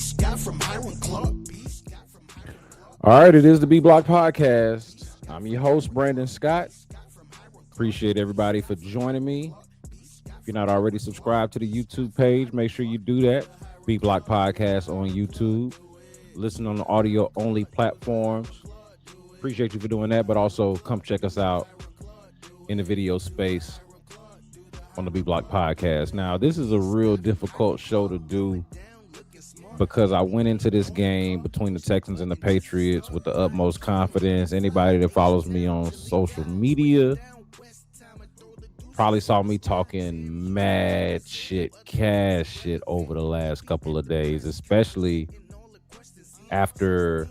B.Scott from Hiram Clark. All right, it is the B-Block Podcast. I'm your host, Brandon Scott. Appreciate everybody for joining me. If you're not already subscribed to the YouTube page, make sure you do that. B-Block Podcast on YouTube. Listen on the audio-only platforms. Appreciate you for doing that, but also come check us out in the video space on the B-Block Podcast. Now, this is a real difficult show to do because I went into this game between the Texans and the Patriots with the utmost confidence. Anybody that follows me on social media probably saw me talking mad shit, cash shit over the last couple of days, especially after,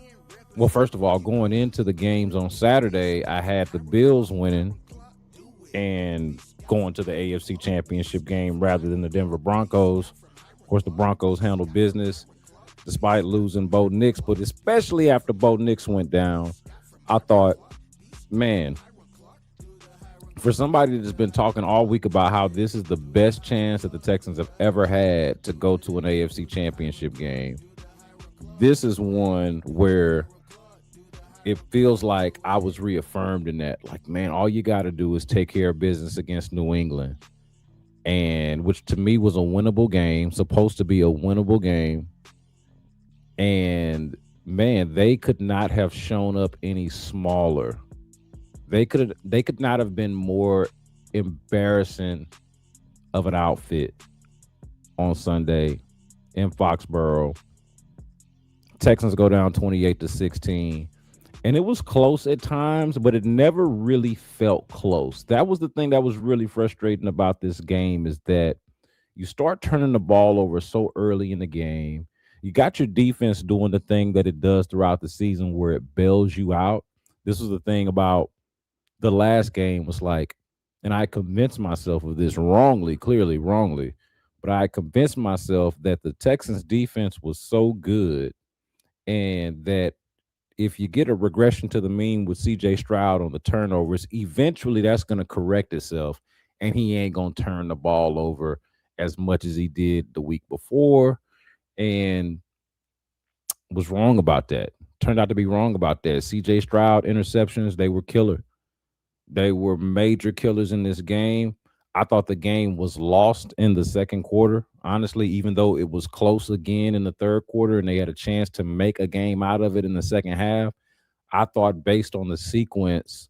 well, first of all, going into the games on Saturday, I had the Bills winning and going to the AFC Championship game rather than the Denver Broncos. Of course, the Broncos handled business despite losing Bo Nix, but especially after Bo Nix went down, I thought, man, for somebody that's been talking all week about how this is the best chance that the Texans have ever had to go to an AFC Championship game, this is one where it feels like I was reaffirmed in that. Like, man, all you got to do is take care of business against New England, and which to me was a winnable game, supposed to be a winnable game. And man, they could not have shown up any smaller. They could not have been more embarrassing of an outfit on Sunday in Foxborough. Texans go down 28-16. And it was close at times, but it never really felt close. That was the thing that was really frustrating about this game, is that you start turning the ball over so early in the game. You got your defense doing the thing that it does throughout the season where it bails you out. This was the thing about the last game, was like, and I convinced myself of this clearly wrongly, but I convinced myself that the Texans defense was so good, and that if you get a regression to the mean with C.J. Stroud on the turnovers, eventually that's going to correct itself, and he ain't going to turn the ball over as much as he did the week before. And was wrong about that. Turned out to be wrong about that. C.J. Stroud interceptions, they were killer. They were major killers in this game. I thought the game was lost in the second quarter, honestly, even though it was close again in the third quarter and they had a chance to make a game out of it in the second half. I thought, based on the sequence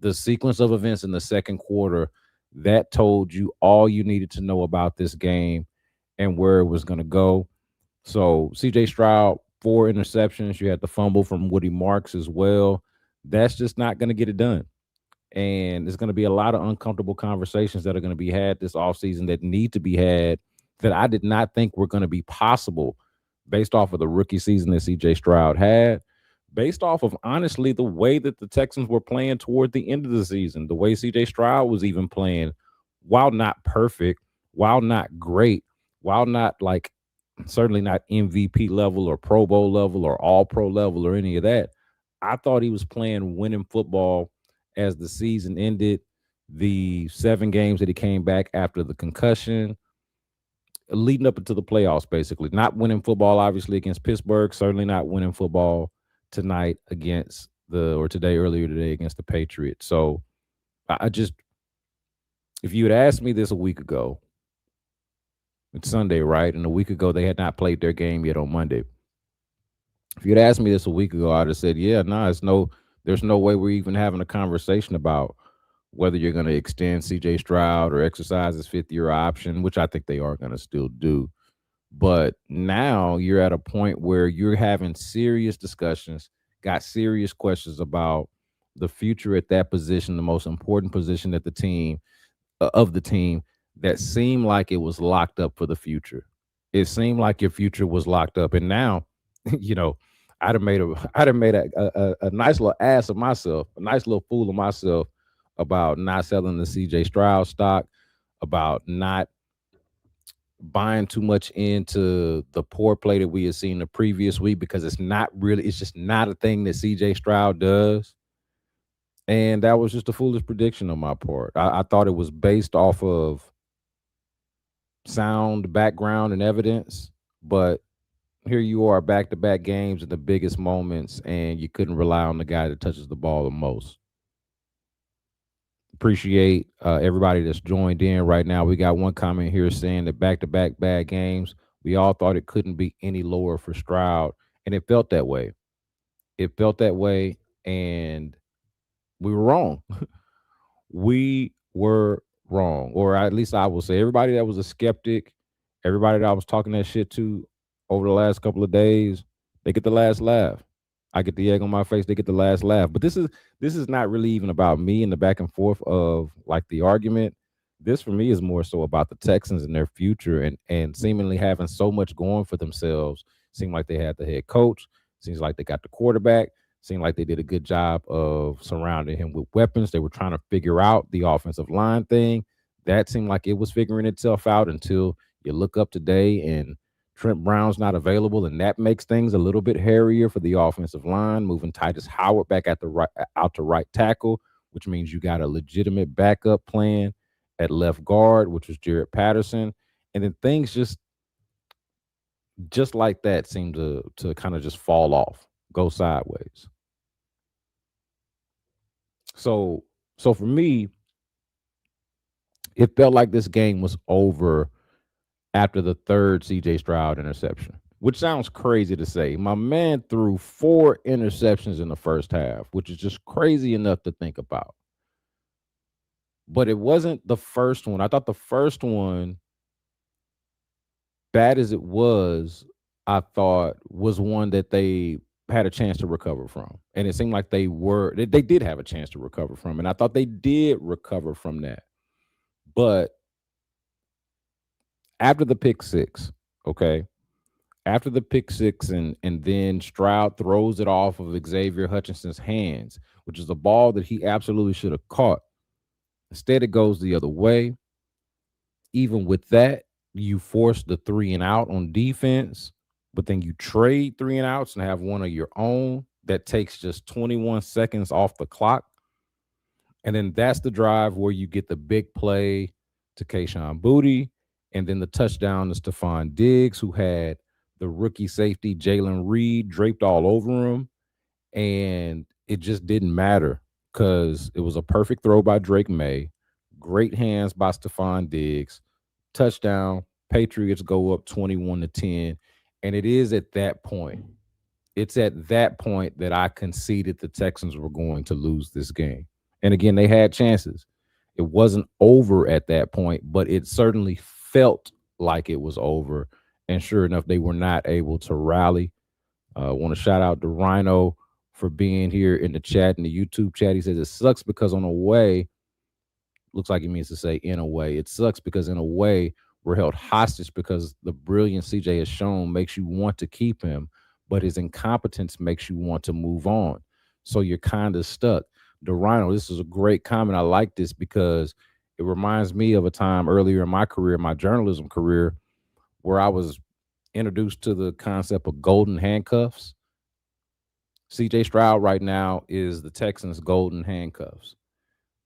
of events in the second quarter, that told you all you needed to know about this game and where it was going to go. So C.J. Stroud, 4 interceptions. You had the fumble from Woody Marks as well. That's just not going to get it done. And there's going to be a lot of uncomfortable conversations that are going to be had this offseason that need to be had, that I did not think were going to be possible based off of the rookie season that C.J. Stroud had, based off of, honestly, the way that the Texans were playing toward the end of the season, the way C.J. Stroud was even playing, while not perfect, while not great, while not like, certainly not MVP level or Pro Bowl level or All Pro level or any of that. I thought he was playing winning football as the season ended. The 7 games that he came back after the concussion, leading up into the playoffs, basically. Not winning football, obviously, against Pittsburgh. Certainly not winning football tonight earlier today against the Patriots. So if you had asked me this a week ago, it's Sunday, right? And a week ago, they had not played their game yet on Monday. If you'd asked me this a week ago, I'd have said, yeah, there's no way we're even having a conversation about whether you're going to extend C.J. Stroud or exercise his 5th-year option, which I think they are going to still do. But now you're at a point where you're having serious discussions, got serious questions about the future at that position, the most important position at the team, that seemed like it was locked up for the future. It seemed like your future was locked up. And now, I'd have made a nice little ass of myself, a nice little fool of myself about not selling the CJ Stroud stock, about not buying too much into the poor play that we had seen the previous week, because it's just not a thing that CJ Stroud does. And that was just a foolish prediction on my part. I thought it was based off of sound background and evidence, but here you are, back-to-back games in the biggest moments, and you couldn't rely on the guy that touches the ball the most. Appreciate everybody that's joined in right now. We got one comment here saying that back-to-back bad games. We all thought it couldn't be any lower for Stroud, and it felt that way. It felt that way, and we were wrong. We were wrong, or at least I will say, everybody that was a skeptic, everybody that I was talking that shit to over the last couple of days, they get the last laugh. I get the egg on my face, they get the last laugh. But this is not really even about me and the back and forth of like the argument. This for me is more so about the Texans and their future, and seemingly having so much going for themselves. Seemed like they had the head coach, seems like they got the quarterback, seemed like they did a good job of surrounding him with weapons. They were trying to figure out the offensive line thing. That seemed like it was figuring itself out until you look up today and Trent Brown's not available, and that makes things a little bit hairier for the offensive line. Moving Titus Howard back at the right out to right tackle, which means you got a legitimate backup plan at left guard, which was Jared Patterson, and then things just like that seem to kind of just fall off, go sideways. So so for me, it felt like this game was over after the third CJ Stroud interception, which sounds crazy to say. My man threw 4 interceptions in the first half, which is just crazy enough to think about. But it wasn't the first one. I thought the first one, bad as it was, I thought was one that they had a chance to recover from. And it seemed like they did have a chance to recover from. And I thought they did recover from that. But after the pick six, okay, after the pick six, and then Stroud throws it off of Xavier Hutchinson's hands, which is a ball that he absolutely should have caught. Instead, it goes the other way. Even with that, you force the 3 and out on defense, but then you trade 3 and outs and have one of your own that takes just 21 seconds off the clock. And then that's the drive where you get the big play to Kayshon Boutte, and then the touchdown to Stephon Diggs, who had the rookie safety Jalen Reed draped all over him. And it just didn't matter because it was a perfect throw by Drake May, great hands by Stephon Diggs, touchdown. Patriots go up 21-10. And it is at that point, it's at that point that I conceded the Texans were going to lose this game. And again, they had chances. It wasn't over at that point, but it certainly felt like it was over. And sure enough, they were not able to rally. I want to shout out to Rhino for being here in the chat, in the YouTube chat. He says it sucks because on a way, looks like he means to say in a way. It sucks because in a way, we're held hostage because the brilliance CJ has shown makes you want to keep him, but his incompetence makes you want to move on. So you're kind of stuck. Dorino, this is a great comment. I like this because it reminds me of a time earlier in my career, my journalism career, where I was introduced to the concept of golden handcuffs. CJ Stroud right now is the Texans' golden handcuffs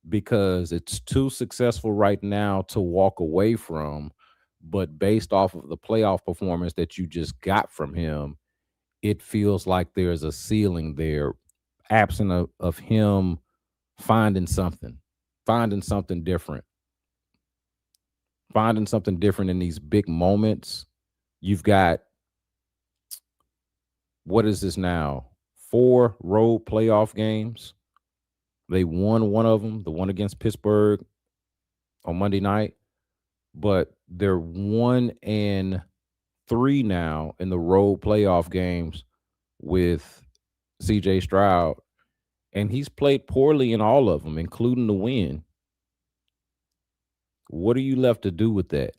because it's too successful right now to walk away from. But based off of the playoff performance that you just got from him, it feels like there's a ceiling there, absent of him finding something, finding something different, finding something different in these big moments. You've got, what is this now? 4 road playoff games. They won one of them, the one against Pittsburgh on Monday night, but they're 1-3 now in the road playoff games with CJ Stroud, and he's played poorly in all of them, including the win. What are you left to do with that?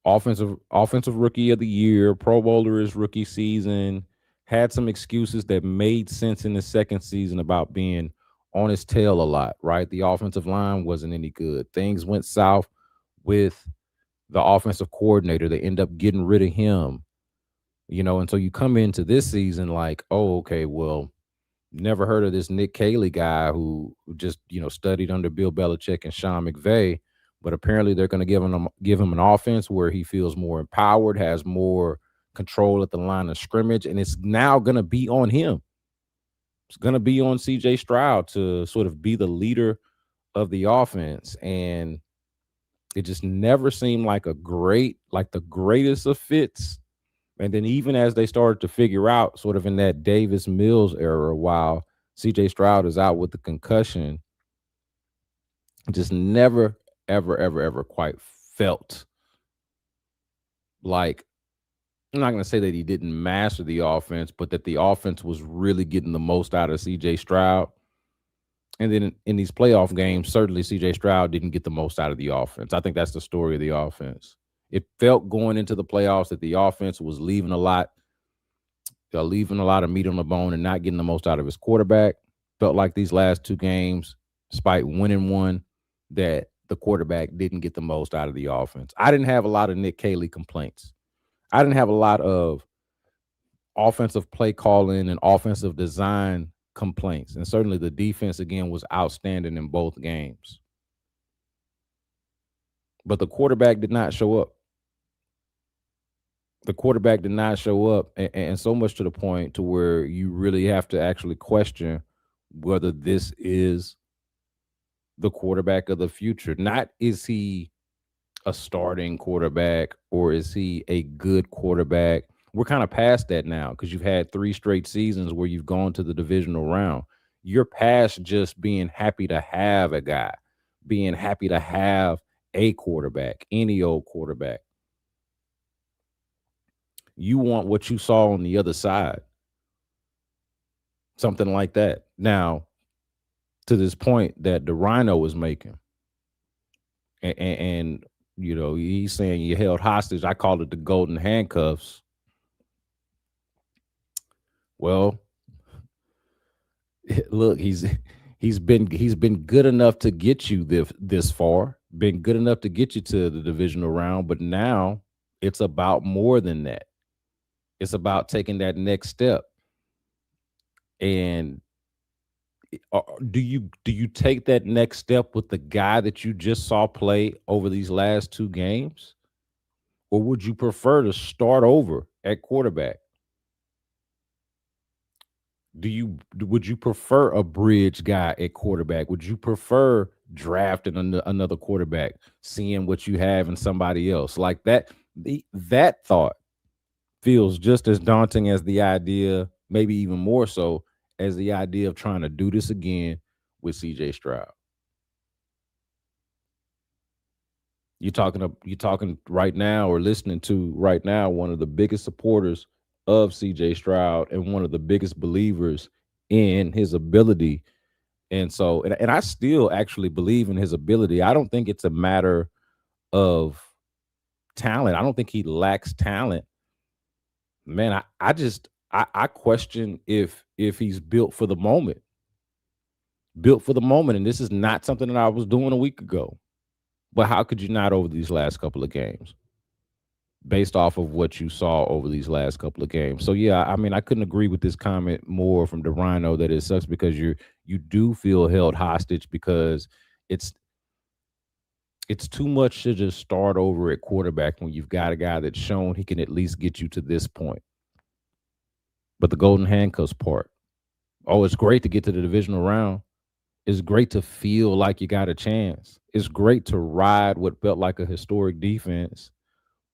Offensive rookie of the year, Pro Bowler his rookie season, had some excuses that made sense in the second season about being on his tail a lot, right? The offensive line wasn't any good. Things went south with the offensive coordinator. They end up getting rid of him, and so you come into this season like, oh, okay, well, never heard of this Nick Caley guy who just, studied under Bill Belichick and Sean McVay, but apparently they're going to give him an offense where he feels more empowered, has more control at the line of scrimmage, and it's now going to be on him. It's going to be on C.J. Stroud to sort of be the leader of the offense, and it just never seemed like the greatest of fits. And then even as they started to figure out, sort of in that Davis Mills era, while C.J. Stroud is out with the concussion, just never, ever, ever, ever quite felt like, I'm not going to say that he didn't master the offense, but that the offense was really getting the most out of C.J. Stroud. And then in these playoff games, certainly C.J. Stroud didn't get the most out of the offense. I think that's the story of the offense. It felt going into the playoffs that the offense was leaving a lot of meat on the bone and not getting the most out of his quarterback. Felt like these last two games, despite winning one, that the quarterback didn't get the most out of the offense. I didn't have a lot of Nick Caley complaints. I didn't have a lot of offensive play calling and offensive design complaints. And certainly the defense, again, was outstanding in both games. But the quarterback did not show up. The quarterback did not show up, and so much to the point to where you really have to actually question whether this is the quarterback of the future. Not is he a starting quarterback or is he a good quarterback? We're kind of past that now because you've had 3 straight seasons where you've gone to the divisional round. You're past just being happy to have a guy, being happy to have a quarterback, any old quarterback. You want what you saw on the other side. Something like that. Now, to this point that the Rhino was making, and you know, he's saying you held hostage. I called it the golden handcuffs. Well, look, he's been good enough to get you this far, been good enough to get you to the divisional round, but now it's about more than that. It's about taking that next step. And do you take that next step with the guy that you just saw play over these last 2 games? Or would you prefer to start over at quarterback? Would you prefer a bridge guy at quarterback? Would you prefer drafting another quarterback, seeing what you have in somebody else? Like that that thought feels just as daunting as the idea, maybe even more so, as the idea of trying to do this again with CJ Stroud. You're talking right now or listening to right now one of the biggest supporters of CJ Stroud and one of the biggest believers in his ability. And so and I still actually believe in his ability. I don't think it's a matter of talent. I don't think he lacks talent. Man, I question if he's built for the moment. Built for the moment. And this is not something that I was doing a week ago. But how could you not over these last couple of games? Based off of what you saw over these last couple of games. So yeah, I mean, I couldn't agree with this comment more from the Rhino that it sucks because you do feel held hostage because it's it's too much to just start over at quarterback when you've got a guy that's shown he can at least get you to this point. But the golden handcuffs part, oh, it's great to get to the divisional round. It's great to feel like you got a chance. It's great to ride what felt like a historic defense.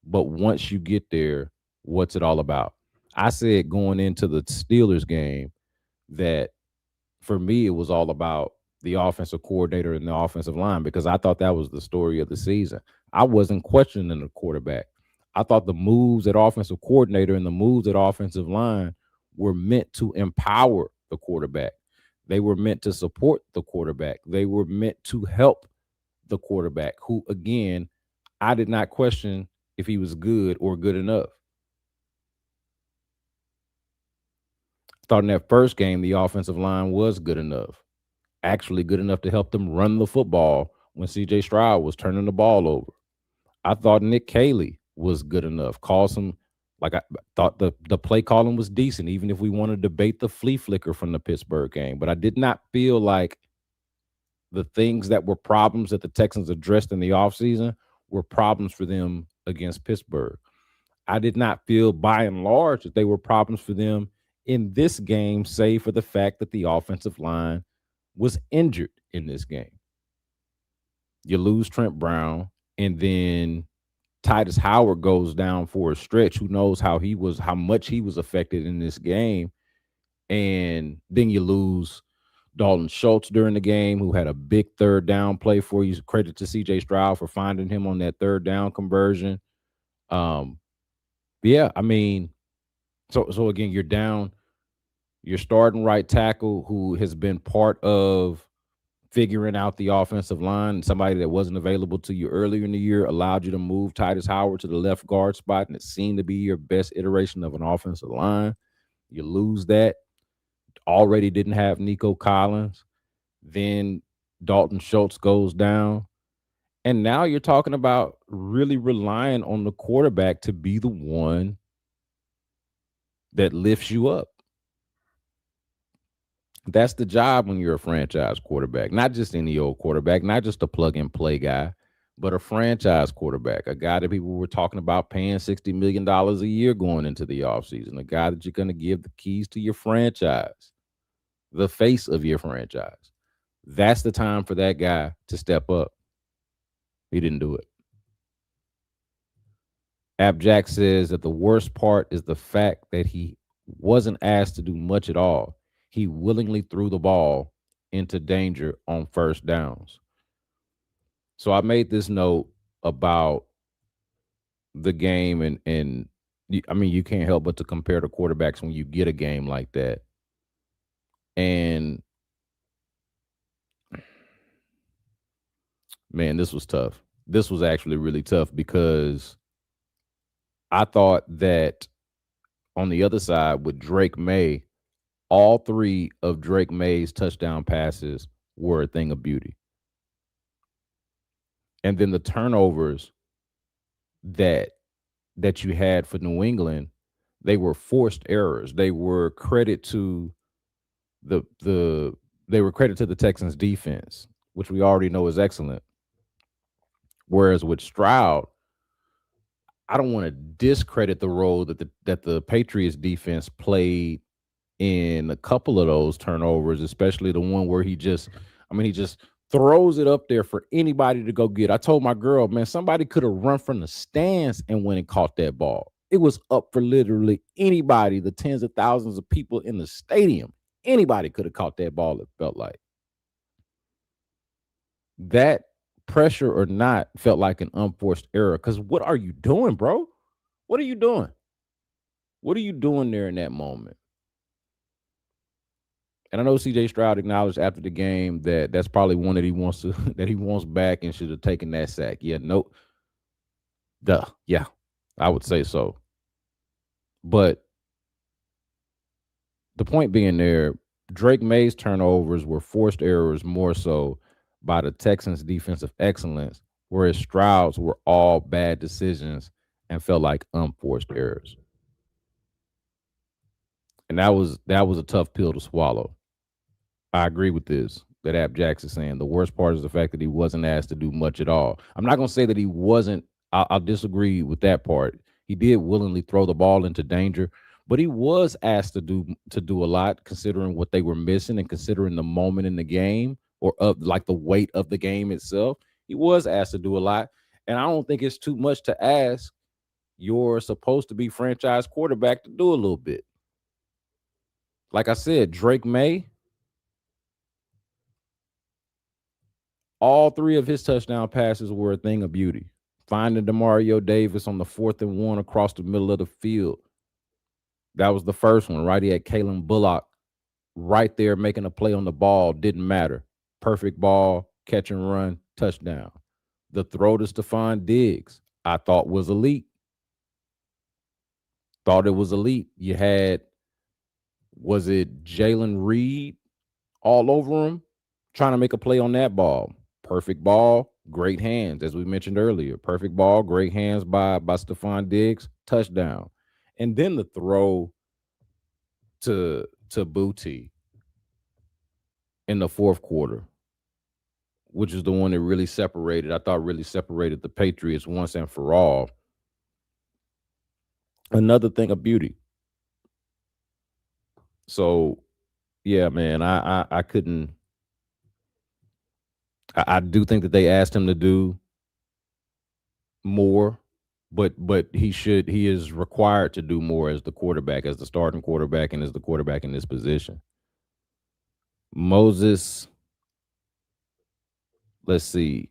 But once you get there, what's it all about? I said going into the Steelers game that for me, it was all about the offensive coordinator and the offensive line because I thought that was the story of the season. I wasn't questioning the quarterback. I thought the moves at offensive coordinator and the moves at offensive line were meant to empower the quarterback. They were meant to support the quarterback. They were meant to help the quarterback, who, again, I did not question if he was good or good enough. Thought in that first game, the offensive line was good enough, actually good enough to help them run the football when CJ Stroud was turning the ball over. I thought Nick Caley was good enough. Call some, like I thought the play calling was decent, even if we want to debate the flea flicker from the Pittsburgh game. But I did not feel like the things that were problems that the Texans addressed in the offseason were problems for them against Pittsburgh. I did not feel by and large that they were problems for them in this game, save for the fact that the offensive line was injured in this game. You lose Trent Brown, and then Titus Howard goes down for a stretch. Who knows how much he was affected in this game. And then you lose Dalton Schultz during the game, who had a big third down play for you. Credit to CJ Stroud for finding him on that third down conversion. Um, yeah, I mean, so again, you're down. You're starting right tackle, who has been part of figuring out the offensive line. Somebody that wasn't available to you earlier in the year allowed you to move Titus Howard to the left guard spot, and it seemed to be your best iteration of an offensive line. You lose that. Already didn't have Nico Collins. Then Dalton Schultz goes down. And now you're talking about really relying on the quarterback to be the one that lifts you up. That's the job when you're a franchise quarterback, not just any old quarterback, not just a plug and play guy, but a franchise quarterback, a guy that people were talking about paying $60 million a year going into the offseason, a guy that you're going to give the keys to your franchise, the face of your franchise. That's the time for that guy to step up. He didn't do it. App Jack says that the worst part is the fact that he wasn't asked to do much at all. He willingly threw the ball into danger on first downs. So I made this note about the game, and I mean, you can't help but to compare the quarterbacks when you get a game like that. And man, this was tough. This was actually really tough because I thought that on the other side with Drake May, all three of Drake May's touchdown passes were a thing of beauty. And then the turnovers that you had for New England, they were forced errors. They were credit to the they were credit to the Texans defense, which we already know is excellent. Whereas with Stroud, I don't want to discredit the role that the Patriots defense played in a couple of those turnovers, especially the one where he just throws it up there for anybody to go get. I told my girl, man, somebody could have run from the stands and went and caught that ball. It was up for literally anybody, the tens of thousands of people in the stadium. Anybody could have caught that ball, it felt like. That, pressure or not, felt like an unforced error. Because what are you doing, bro? What are you doing? What are you doing there in that moment? And I know CJ Stroud acknowledged after the game that that's probably one that he wants to that he wants back and should have taken that sack. Yeah, no, duh, yeah, I would say so. But the point being there, Drake May's turnovers were forced errors more so by the Texans' defensive excellence, whereas Stroud's were all bad decisions and felt like unforced errors. And that was a tough pill to swallow. I agree with this that App Jackson's saying. The worst part is the fact that he wasn't asked to do much at all. I'm not going to say that he wasn't. I'll disagree with that part. He did willingly throw the ball into danger, but he was asked to do a lot, considering what they were missing and considering the moment in the game or of like the weight of the game itself. He was asked to do a lot, and I don't think it's too much to ask your supposed to be franchise quarterback to do a little bit. Like I said, Drake May, all three of his touchdown passes were a thing of beauty. Finding Demario Davis on the 4th and 1 across the middle of the field. That was the first one, right? He had Kalen Bullock right there making a play on the ball. Didn't matter. Perfect ball, catch and run, touchdown. The throw to Stephon Diggs, I thought was elite. Thought it was elite. You had, was it Jalen Reed all over him, trying to make a play on that ball. Perfect ball, great hands, as we mentioned earlier. Perfect ball, great hands by Stephon Diggs, touchdown. And then the throw to Booty in the fourth quarter, which is the one that really separated, I thought really separated the Patriots once and for all. Another thing of beauty. So yeah, man, I couldn't. I do think that they asked him to do more, but he is required to do more as the quarterback, as the starting quarterback, and as the quarterback in this position. Moses, let's see.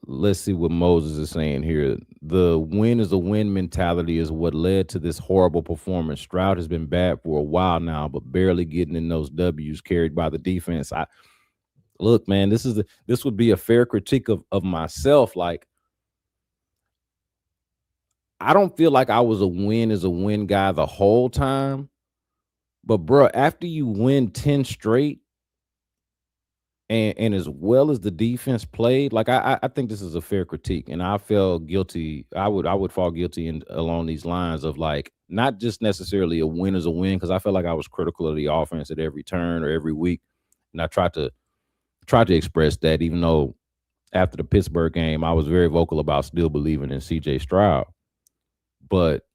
Let's see what Moses is saying here. The win is a win mentality is what led to this horrible performance. Stroud has been bad for a while now, but barely getting in those W's carried by the defense. I look, man, this would be a fair critique of myself. Like, I don't feel like I was a win is a win guy the whole time. But bro, after you win 10 straight, and as well as the defense played, like I think this is a fair critique, and I felt guilty. I would fall guilty in along these lines of like not just necessarily a win is a win because I felt like I was critical of the offense at every turn or every week, and I tried to express that even though after the Pittsburgh game I was very vocal about still believing in C.J. Stroud, but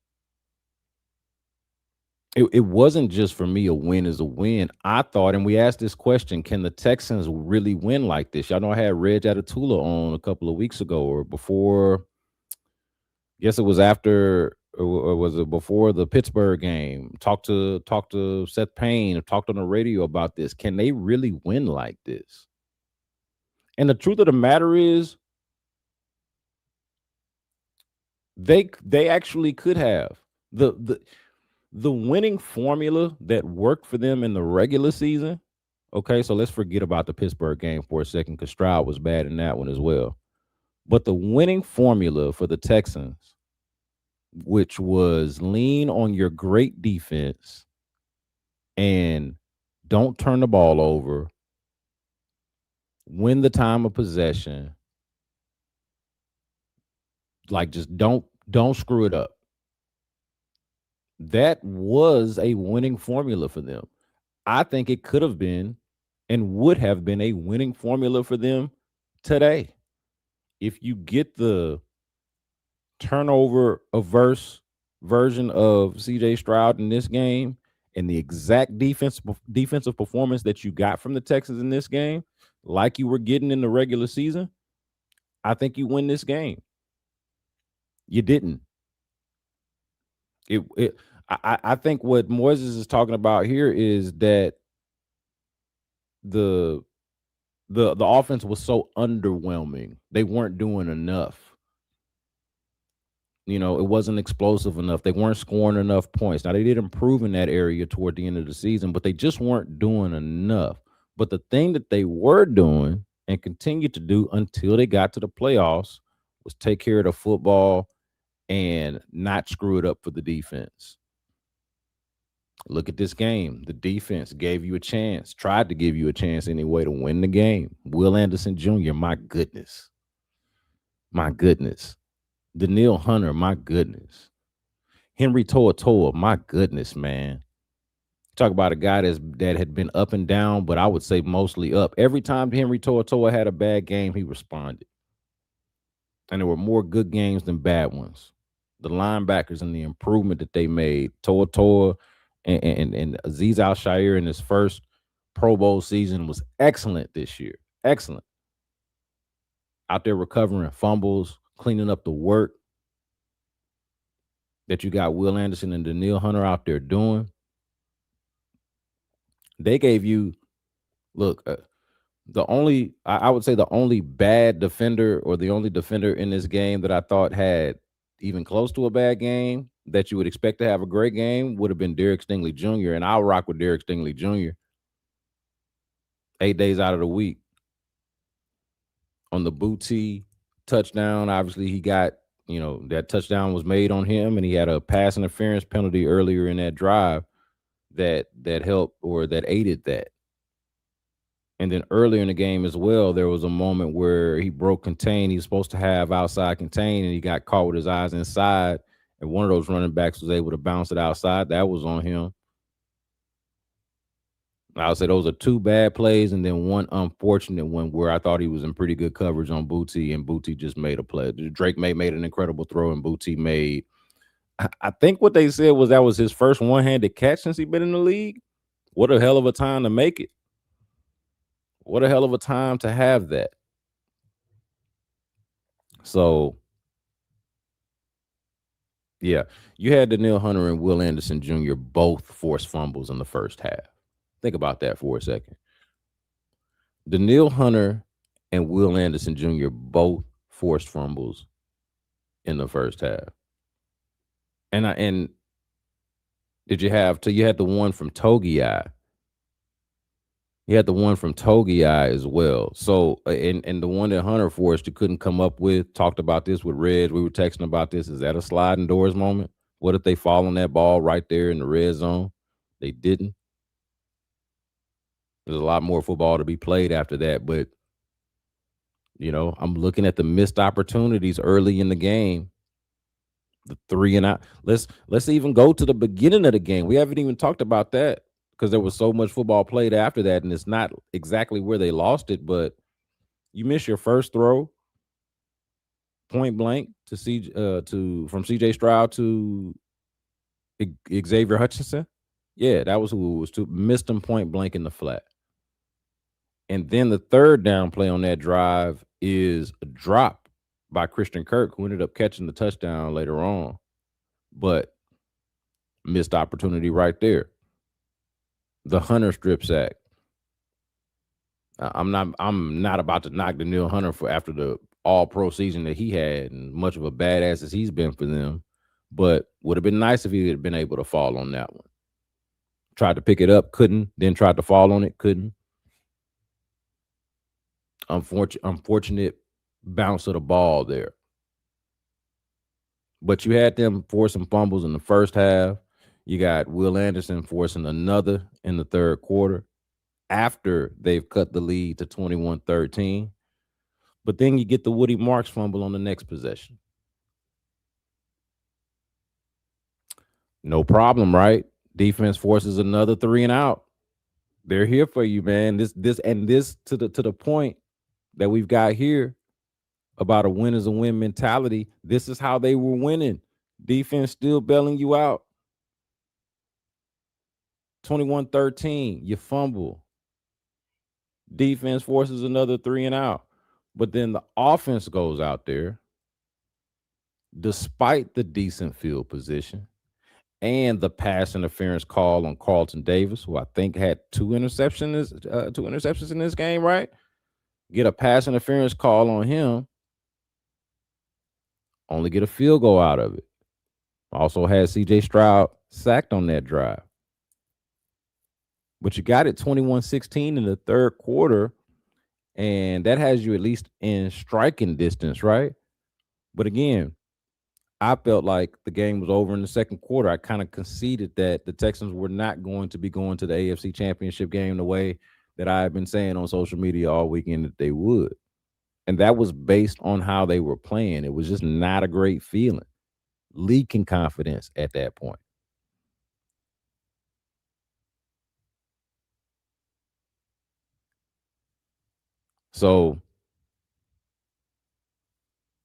it wasn't just for me a win is a win. I thought, and we asked this question, can the Texans really win like this? Y'all know I had Reg Atatula on a couple of weeks ago or before. Guess it was after or was it before the Pittsburgh game? Talk to Seth Payne, talked on the radio about this. Can they really win like this? And the truth of the matter is they actually could have. The winning formula that worked for them in the regular season. Okay, so let's forget about the Pittsburgh game for a second because Stroud was bad in that one as well. But the winning formula for the Texans, which was lean on your great defense and don't turn the ball over, win the time of possession, like just don't screw it up. That was a winning formula for them. I think it could have been and would have been a winning formula for them today. If you get the turnover averse version of CJ Stroud in this game and the exact defensive performance that you got from the Texans in this game, like you were getting in the regular season, I think you win this game. You didn't. I think what Moises is talking about here is that the the offense was so underwhelming. They weren't doing enough. You know, it wasn't explosive enough. They weren't scoring enough points. Now they did improve in that area toward the end of the season, but they just weren't doing enough. But the thing that they were doing and continued to do until they got to the playoffs was take care of the football and not screw it up for the defense. Look at this game. The defense gave you a chance, tried to give you a chance anyway to win the game. Will Anderson Jr., my goodness. My goodness. Daniil Hunter, my goodness. Henry To'oTo'o, my goodness, man. Talk about a guy that had been up and down, but I would say mostly up. Every time Henry To'oTo'o had a bad game, he responded. And there were more good games than bad ones. The linebackers and the improvement that they made, To'oTo'o and Azeez Al-Shaair in his first Pro Bowl season was excellent this year. Excellent. Out there recovering fumbles, cleaning up the work that you got Will Anderson and Daniil Hunter out there doing. They gave you, look, I would say the only bad defender or the only defender in this game that I thought had even close to a bad game that you would expect to have a great game would have been Derek Stingley Jr. And I'll rock with Derek Stingley Jr. 8 days out of the week. On the Booty touchdown, obviously he got, that touchdown was made on him and he had a pass interference penalty earlier in that drive that helped or that aided that. And then earlier in the game as well, there was a moment where he broke contain. He was supposed to have outside contain, and he got caught with his eyes inside. And one of those running backs was able to bounce it outside. That was on him. I would say those are two bad plays, and then one unfortunate one where I thought he was in pretty good coverage on Booty, and Booty just made a play. Drake made an incredible throw, and Booty made I think what they said was that was his first one-handed catch since he been in the league. What a hell of a time to make it. What a hell of a time to have that. So, yeah, you had Daniil Hunter and Will Anderson Jr. both forced fumbles in the first half. Think about that for a second. Daniil Hunter and Will Anderson Jr. both forced fumbles in the first half. And did you have you had the one from Togiai. You had the one from Togiai as well. So and the one that Hunter forced you couldn't come up with. Talked about this with Reds. We were texting about this. Is that a sliding doors moment? What if they fall on that ball right there in the red zone? They didn't. There's a lot more football to be played after that, but I'm looking at the missed opportunities early in the game. The 3 and out. Let's even go to the beginning of the game. We haven't even talked about that because there was so much football played after that, and it's not exactly where they lost it, but you miss your first throw, point blank from C.J. Stroud to Xavier Hutchinson. Yeah, that was who it was to. Missed him point blank in the flat. And then the third down play on that drive is a drop by Christian Kirk, who ended up catching the touchdown later on. But missed opportunity right there. The Hunter strip sack. I'm not about to knock Daniil Hunter for after the all pro season that he had and much of a badass as he's been for them. But would have been nice if he had been able to fall on that one. Tried to pick it up, couldn't, then tried to fall on it, couldn't. Unfortunate bounce of the ball there. But you had them forcing fumbles in the first half. You got Will Anderson forcing another in the third quarter after they've cut the lead to 21-13. But then you get the Woody Marks fumble on the next possession. No problem, right? Defense forces another 3 and out. They're here for you, man. This to the point that we've got here about a win is a win mentality. This is how they were winning. Defense still bailing you out. 21-13, you fumble. Defense forces another 3 and out. But then the offense goes out there, despite the decent field position and the pass interference call on Carlton Davis, who I think had two interceptions in this game, right? Get a pass interference call on him, only get a field goal out of it. Also had C.J. Stroud sacked on that drive. But you got it 21-16 in the third quarter, and that has you at least in striking distance, right? But again, I felt like the game was over in the second quarter. I kind of conceded that the Texans were not going to be going to the AFC Championship game the way that I've been saying on social media all weekend that they would. And that was based on how they were playing. It was just not a great feeling. Leaking confidence at that point. So,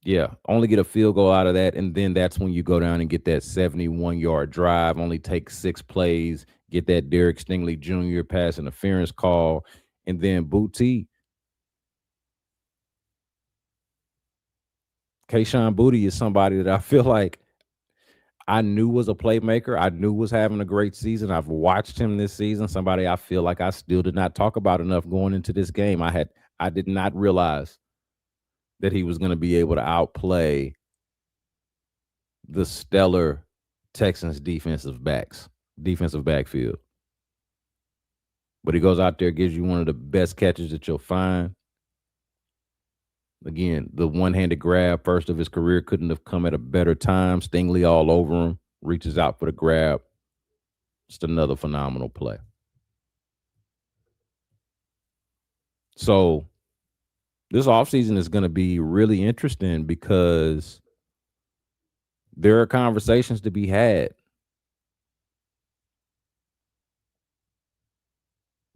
yeah, only get a field goal out of that. And then that's when you go down and get that 71-yard drive, only take 6 plays, get that Derek Stingley Jr. pass interference call, and then Booty. Kayshon Boutte is somebody that I feel like I knew was a playmaker. I knew was having a great season. I've watched him this season. Somebody I feel like I still did not talk about enough going into this game. I did not realize that he was going to be able to outplay the stellar Texans defensive backfield. But he goes out there, gives you one of the best catches that you'll find. Again, the one-handed grab, first of his career, couldn't have come at a better time. Stingley all over him, reaches out for the grab. Just another phenomenal play. So this offseason is going to be really interesting because there are conversations to be had.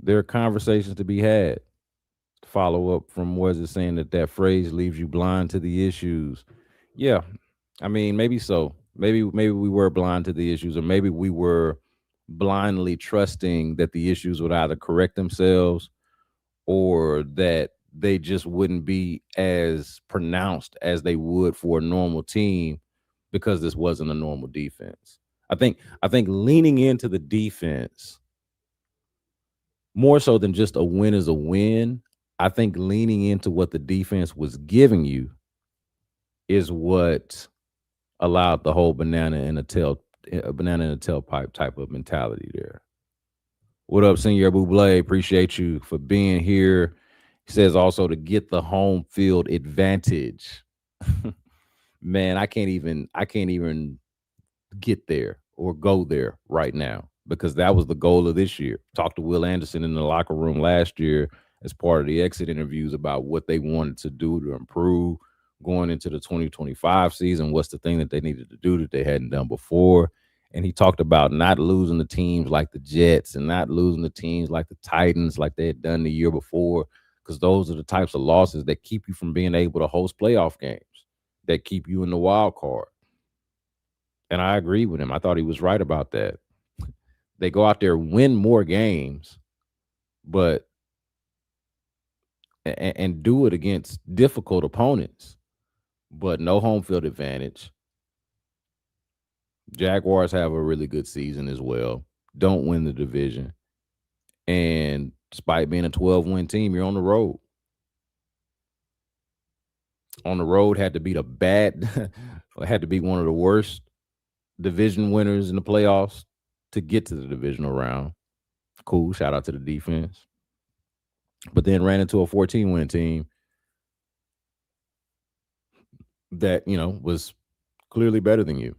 There are conversations to be had. Follow up from was it saying that phrase leaves you blind to the issues. Yeah, I mean, maybe so. Maybe we were blind to the issues, or maybe we were blindly trusting that the issues would either correct themselves or that they just wouldn't be as pronounced as they would for a normal team because this wasn't a normal defense. I think leaning into the defense more so than just a win is a win. I think leaning into what the defense was giving you is what allowed the whole banana in a tailpipe type of mentality there. What up, Senior Buble? Appreciate you for being here. He says also to get the home field advantage. Man, I can't even get there or go there right now because that was the goal of this year. Talked to Will Anderson in the locker room last year as part of the exit interviews about what they wanted to do to improve going into the 2025 season. What's the thing that they needed to do that they hadn't done before? And he talked about not losing the teams like the Jets and not losing the teams like the Titans like they had done the year before, because those are the types of losses that keep you from being able to host playoff games, that keep you in the wild card. And I agree with him. I thought he was right about that. They go out there, win more games, but and do it against difficult opponents, but no home field advantage. Jaguars have a really good season as well. Don't win the division. And despite being a 12-win team, you're on the road. On the road had to beat a bad had to beat one of the worst division winners in the playoffs to get to the divisional round. Cool. Shout out to the defense. But then ran into a 14-win team that, was clearly better than you.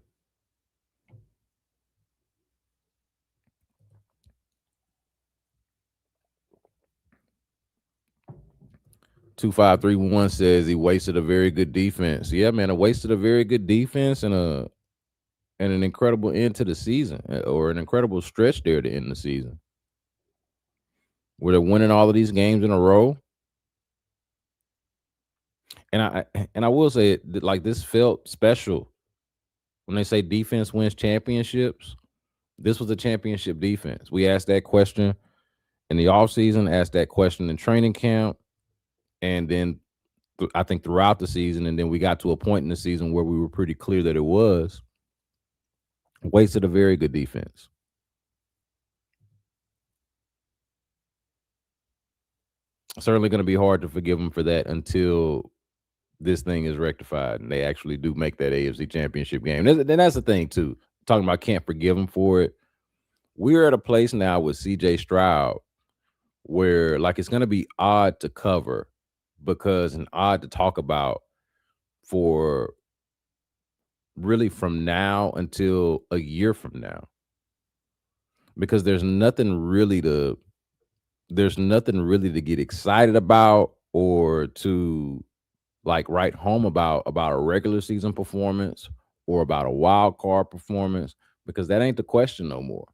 2531 says he wasted a very good defense. Yeah, man, a wasted a very good defense and an incredible end to the season, or an incredible stretch there to end the season. Where they're winning all of these games in a row. And I will say that, like, this felt special when they say defense wins championships. This was a championship defense. We asked that question in the offseason, asked that question in training camp, and then I think throughout the season, and then we got to a point in the season where we were pretty clear that it was. Wasted a very good defense. Certainly going to be hard to forgive them for that until this thing is rectified and they actually do make that AFC Championship game. And that's the thing too. Talking about can't forgive them for it. We're at a place now with CJ Stroud where, like, it's going to be odd to cover because, and odd to talk about for really from now until a year from now, because there's nothing really to get excited about or to, like, write home about a regular season performance or about a wild card performance, because that ain't the question no more.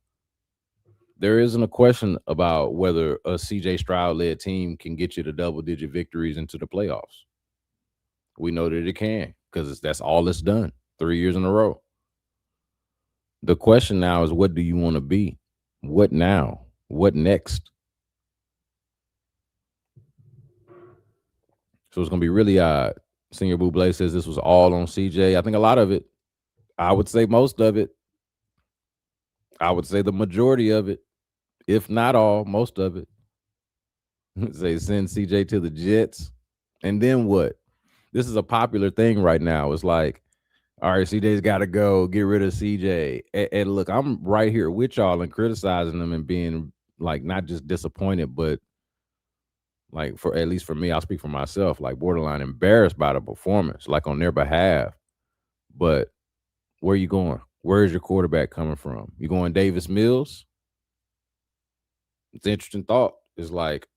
There isn't a question about whether a CJ Stroud led team can get you to double digit victories into the playoffs. We know that it can, because that's all it's done 3 years in a row. The question now is, what do you want to be? What now? What next? So it's going to be really odd. Senior Buble says this was all on CJ. I think a lot of it, I would say most of it, I would say the majority of it, if not all, most of it. Say send CJ to the Jets. And then what? This is a popular thing right now. It's like, all right, CJ's got to go. Get rid of CJ. And look, I'm right here with y'all and criticizing them and being, like, not just disappointed, but, like, for at least for me, I'll speak for myself, like, borderline embarrassed by the performance, like, on their behalf. But where are you going? Where is your quarterback coming from? You going Davis Mills? It's an interesting thought. It's like,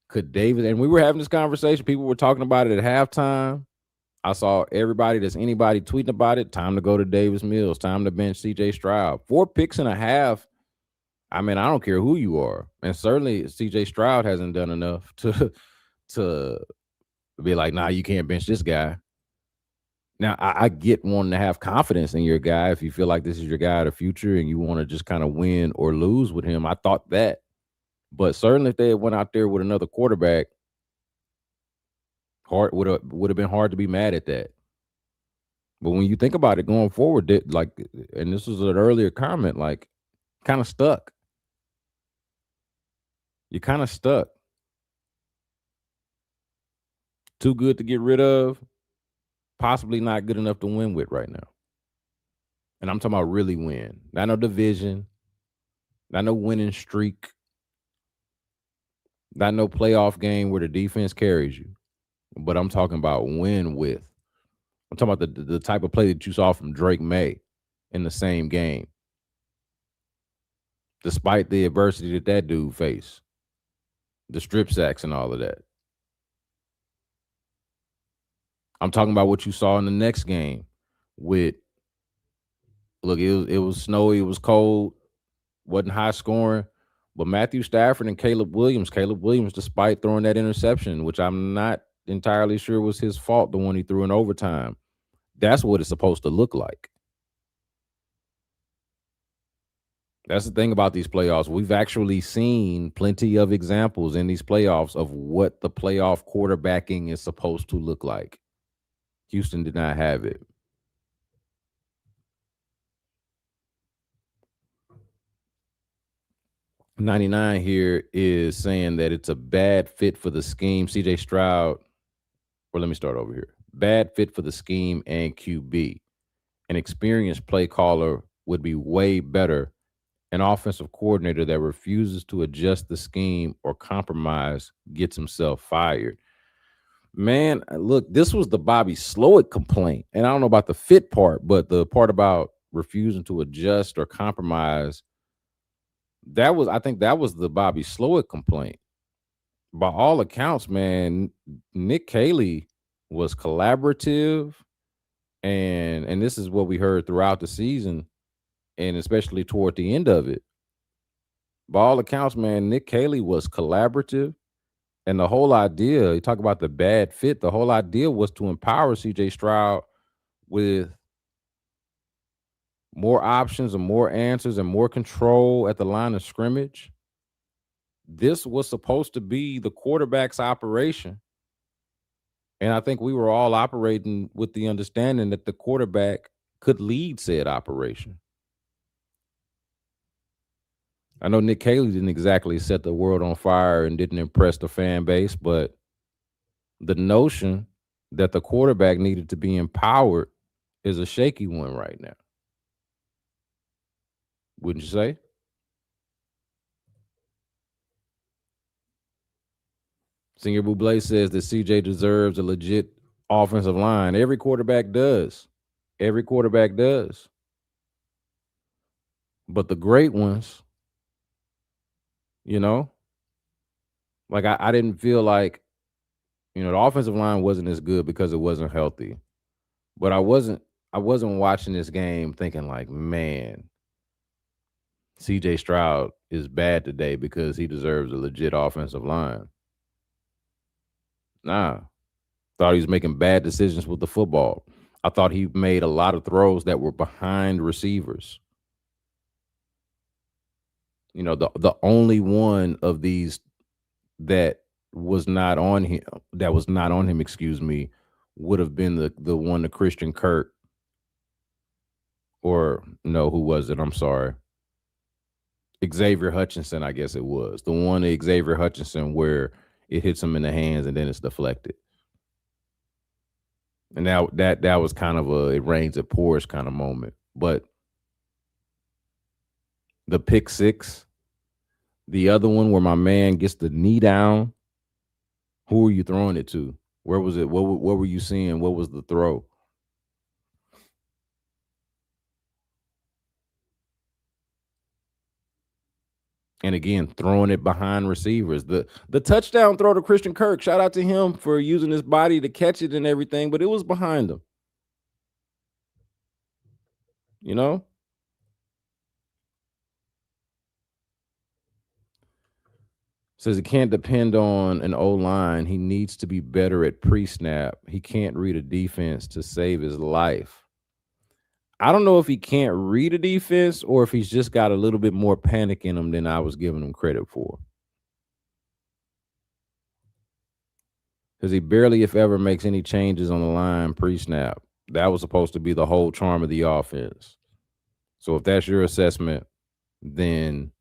could Davis, and we were having this conversation, people were talking about it at halftime. I saw everybody that's anybody tweeting about it. Time to go to Davis Mills. Time to bench CJ Stroud. 4 picks and a half. I mean, I don't care who you are. And certainly CJ Stroud hasn't done enough to be like, nah, you can't bench this guy. Now, I get wanting to have confidence in your guy if you feel like this is your guy of the future and you want to just kind of win or lose with him. I thought that. But certainly if they had went out there with another quarterback, hard would have been hard to be mad at that. But when you think about it going forward, like, and this was an earlier comment, like, kind of stuck. You're kind of stuck. Too good to get rid of, possibly not good enough to win with right now. And I'm talking about really win. Not no division, not no winning streak, not no playoff game where the defense carries you. But I'm talking about win with. I'm talking about the type of play that you saw from Drake May in the same game, despite the adversity that that dude faced, the strip sacks and all of that. I'm talking about what you saw in the next game with, look, it was snowy, it was cold, wasn't high scoring, but Matthew Stafford and Caleb Williams, despite throwing that interception, which I'm not entirely sure was his fault, the one he threw in overtime, that's what it's supposed to look like. That's the thing about these playoffs. We've actually seen plenty of examples in these playoffs of what the playoff quarterbacking is supposed to look like. Houston did not have it. 99 here is saying that it's a bad fit for the scheme. CJ Stroud, or let me start over here. Bad fit for the scheme and QB. An experienced play caller would be way better. An offensive coordinator that refuses to adjust the scheme or compromise gets himself fired. Man, look, this was the Bobby Slowick complaint. And I don't know about the fit part, but the part about refusing to adjust or compromise, I think that was the Bobby Slowick complaint. By all accounts, man, Nick Caley was collaborative, and this is what we heard throughout the season, and especially toward the end of it. By all accounts, man, Nick Caley was collaborative. And the whole idea, you talk about the bad fit, the whole idea was to empower CJ Stroud with more options and more answers and more control at the line of scrimmage. This was supposed to be the quarterback's operation. And I think we were all operating with the understanding that the quarterback could lead said operation. I know Nick Caley didn't exactly set the world on fire and didn't impress the fan base, but the notion that the quarterback needed to be empowered is a shaky one right now. Wouldn't you say? Senior Buble says that CJ deserves a legit offensive line. Every quarterback does. Every quarterback does. But the great ones, you know, like I didn't feel like, the offensive line wasn't as good because it wasn't healthy. But I wasn't watching this game thinking like, man, CJ Stroud is bad today because he deserves a legit offensive line. Nah. Thought he was making bad decisions with the football. I thought he made a lot of throws that were behind receivers. The only one of these that was not on him, excuse me, would have been the one to Christian Kirk, or no, who was it? I'm sorry. Xavier Hutchinson, I guess it was. The one to Xavier Hutchinson where it hits him in the hands and then it's deflected. And now that was kind of a it rains, it pours kind of moment. But the pick six, the other one where my man gets the knee down, who are you throwing it to? Where was it? What were you seeing? What was the throw? And again, throwing it behind receivers. The touchdown throw to Christian Kirk, shout out to him for using his body to catch it and everything, but it was behind him. You know? Says he can't depend on an O line. He needs to be better at pre snap. He can't read a defense to save his life. I don't know if he can't read a defense or if he's just got a little bit more panic in him than I was giving him credit for. Because he barely, if ever, makes any changes on the line pre snap. That was supposed to be the whole charm of the offense. So if that's your assessment, then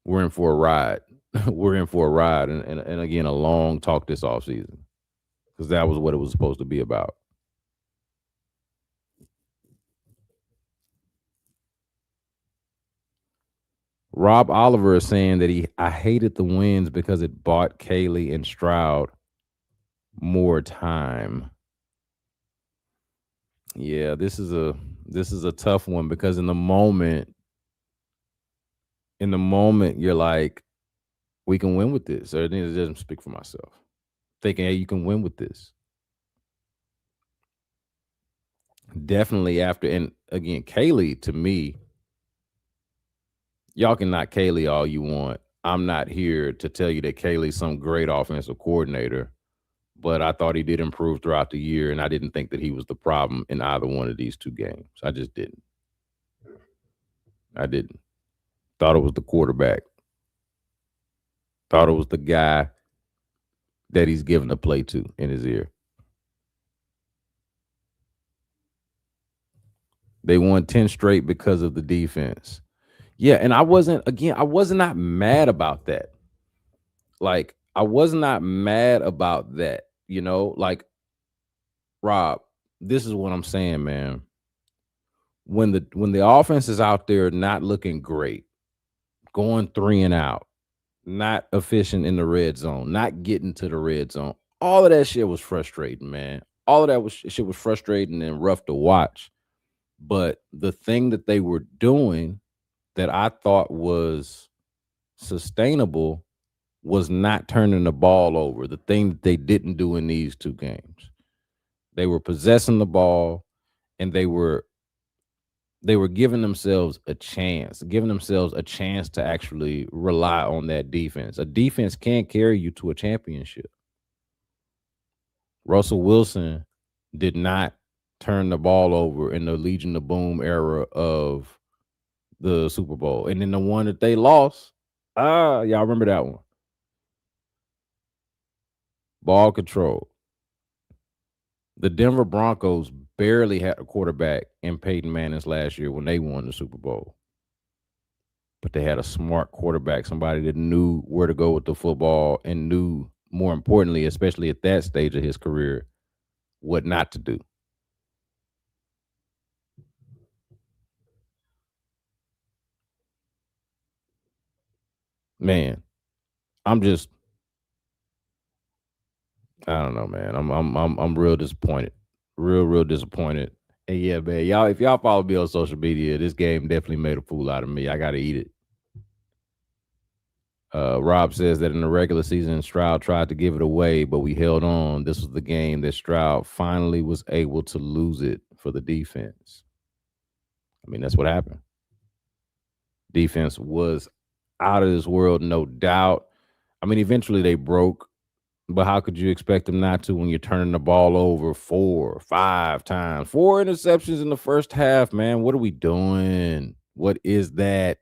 we're in for a ride. We're in for a ride. And again, a long talk this offseason because that was what it was supposed to be about. Rob Oliver is saying that I hated the wins because it bought Kaylee and Stroud more time. Yeah, this is a tough one because in the moment you're like, we can win with this. Or it doesn't speak for myself. Thinking, hey, you can win with this. Definitely after, and again, Kaylee to me, y'all can knock Kaylee all you want. I'm not here to tell you that Kaylee's some great offensive coordinator, but I thought he did improve throughout the year, and I didn't think that he was the problem in either one of these two games. I just didn't. I didn't. Thought it was the quarterback. Thought it was the guy that he's giving the play to in his ear. They won 10 straight because of the defense. Yeah, and I was not mad about that. Like, I was not mad about that. Like, Rob, this is what I'm saying, man. When the offense is out there not looking great, going 3 and out, not efficient in the red zone, not getting to the red zone, all of that shit was frustrating, man. All of that shit was frustrating and rough to watch. But the thing that they were doing that I thought was sustainable was not turning the ball over. The thing that they didn't do in these two games. They were possessing the ball and they were giving themselves a chance to actually rely on that defense. A defense can't carry you to a championship. Russell Wilson did not turn the ball over in the Legion of Boom era of the Super Bowl. And then the one that they lost, y'all remember that one. Ball control. The Denver Broncos barely had a quarterback in Peyton Manning's last year when they won the Super Bowl. But they had a smart quarterback, somebody that knew where to go with the football and knew, more importantly, especially at that stage of his career, what not to do. Man, I'm just I don't know, man. I'm real disappointed. Real disappointed. And yeah, man, y'all if y'all follow me on social media, this game definitely made a fool out of me. I gotta eat it. Rob says that in the regular season, Stroud tried to give it away, but we held on. This was the game that Stroud finally was able to lose it for the defense. I mean, that's what happened. Defense was out of this world, no doubt. I mean, eventually they broke, but how could you expect them not to when you're turning the ball over 4, 5 times? 4 interceptions in the first half, man. What are we doing? What is that?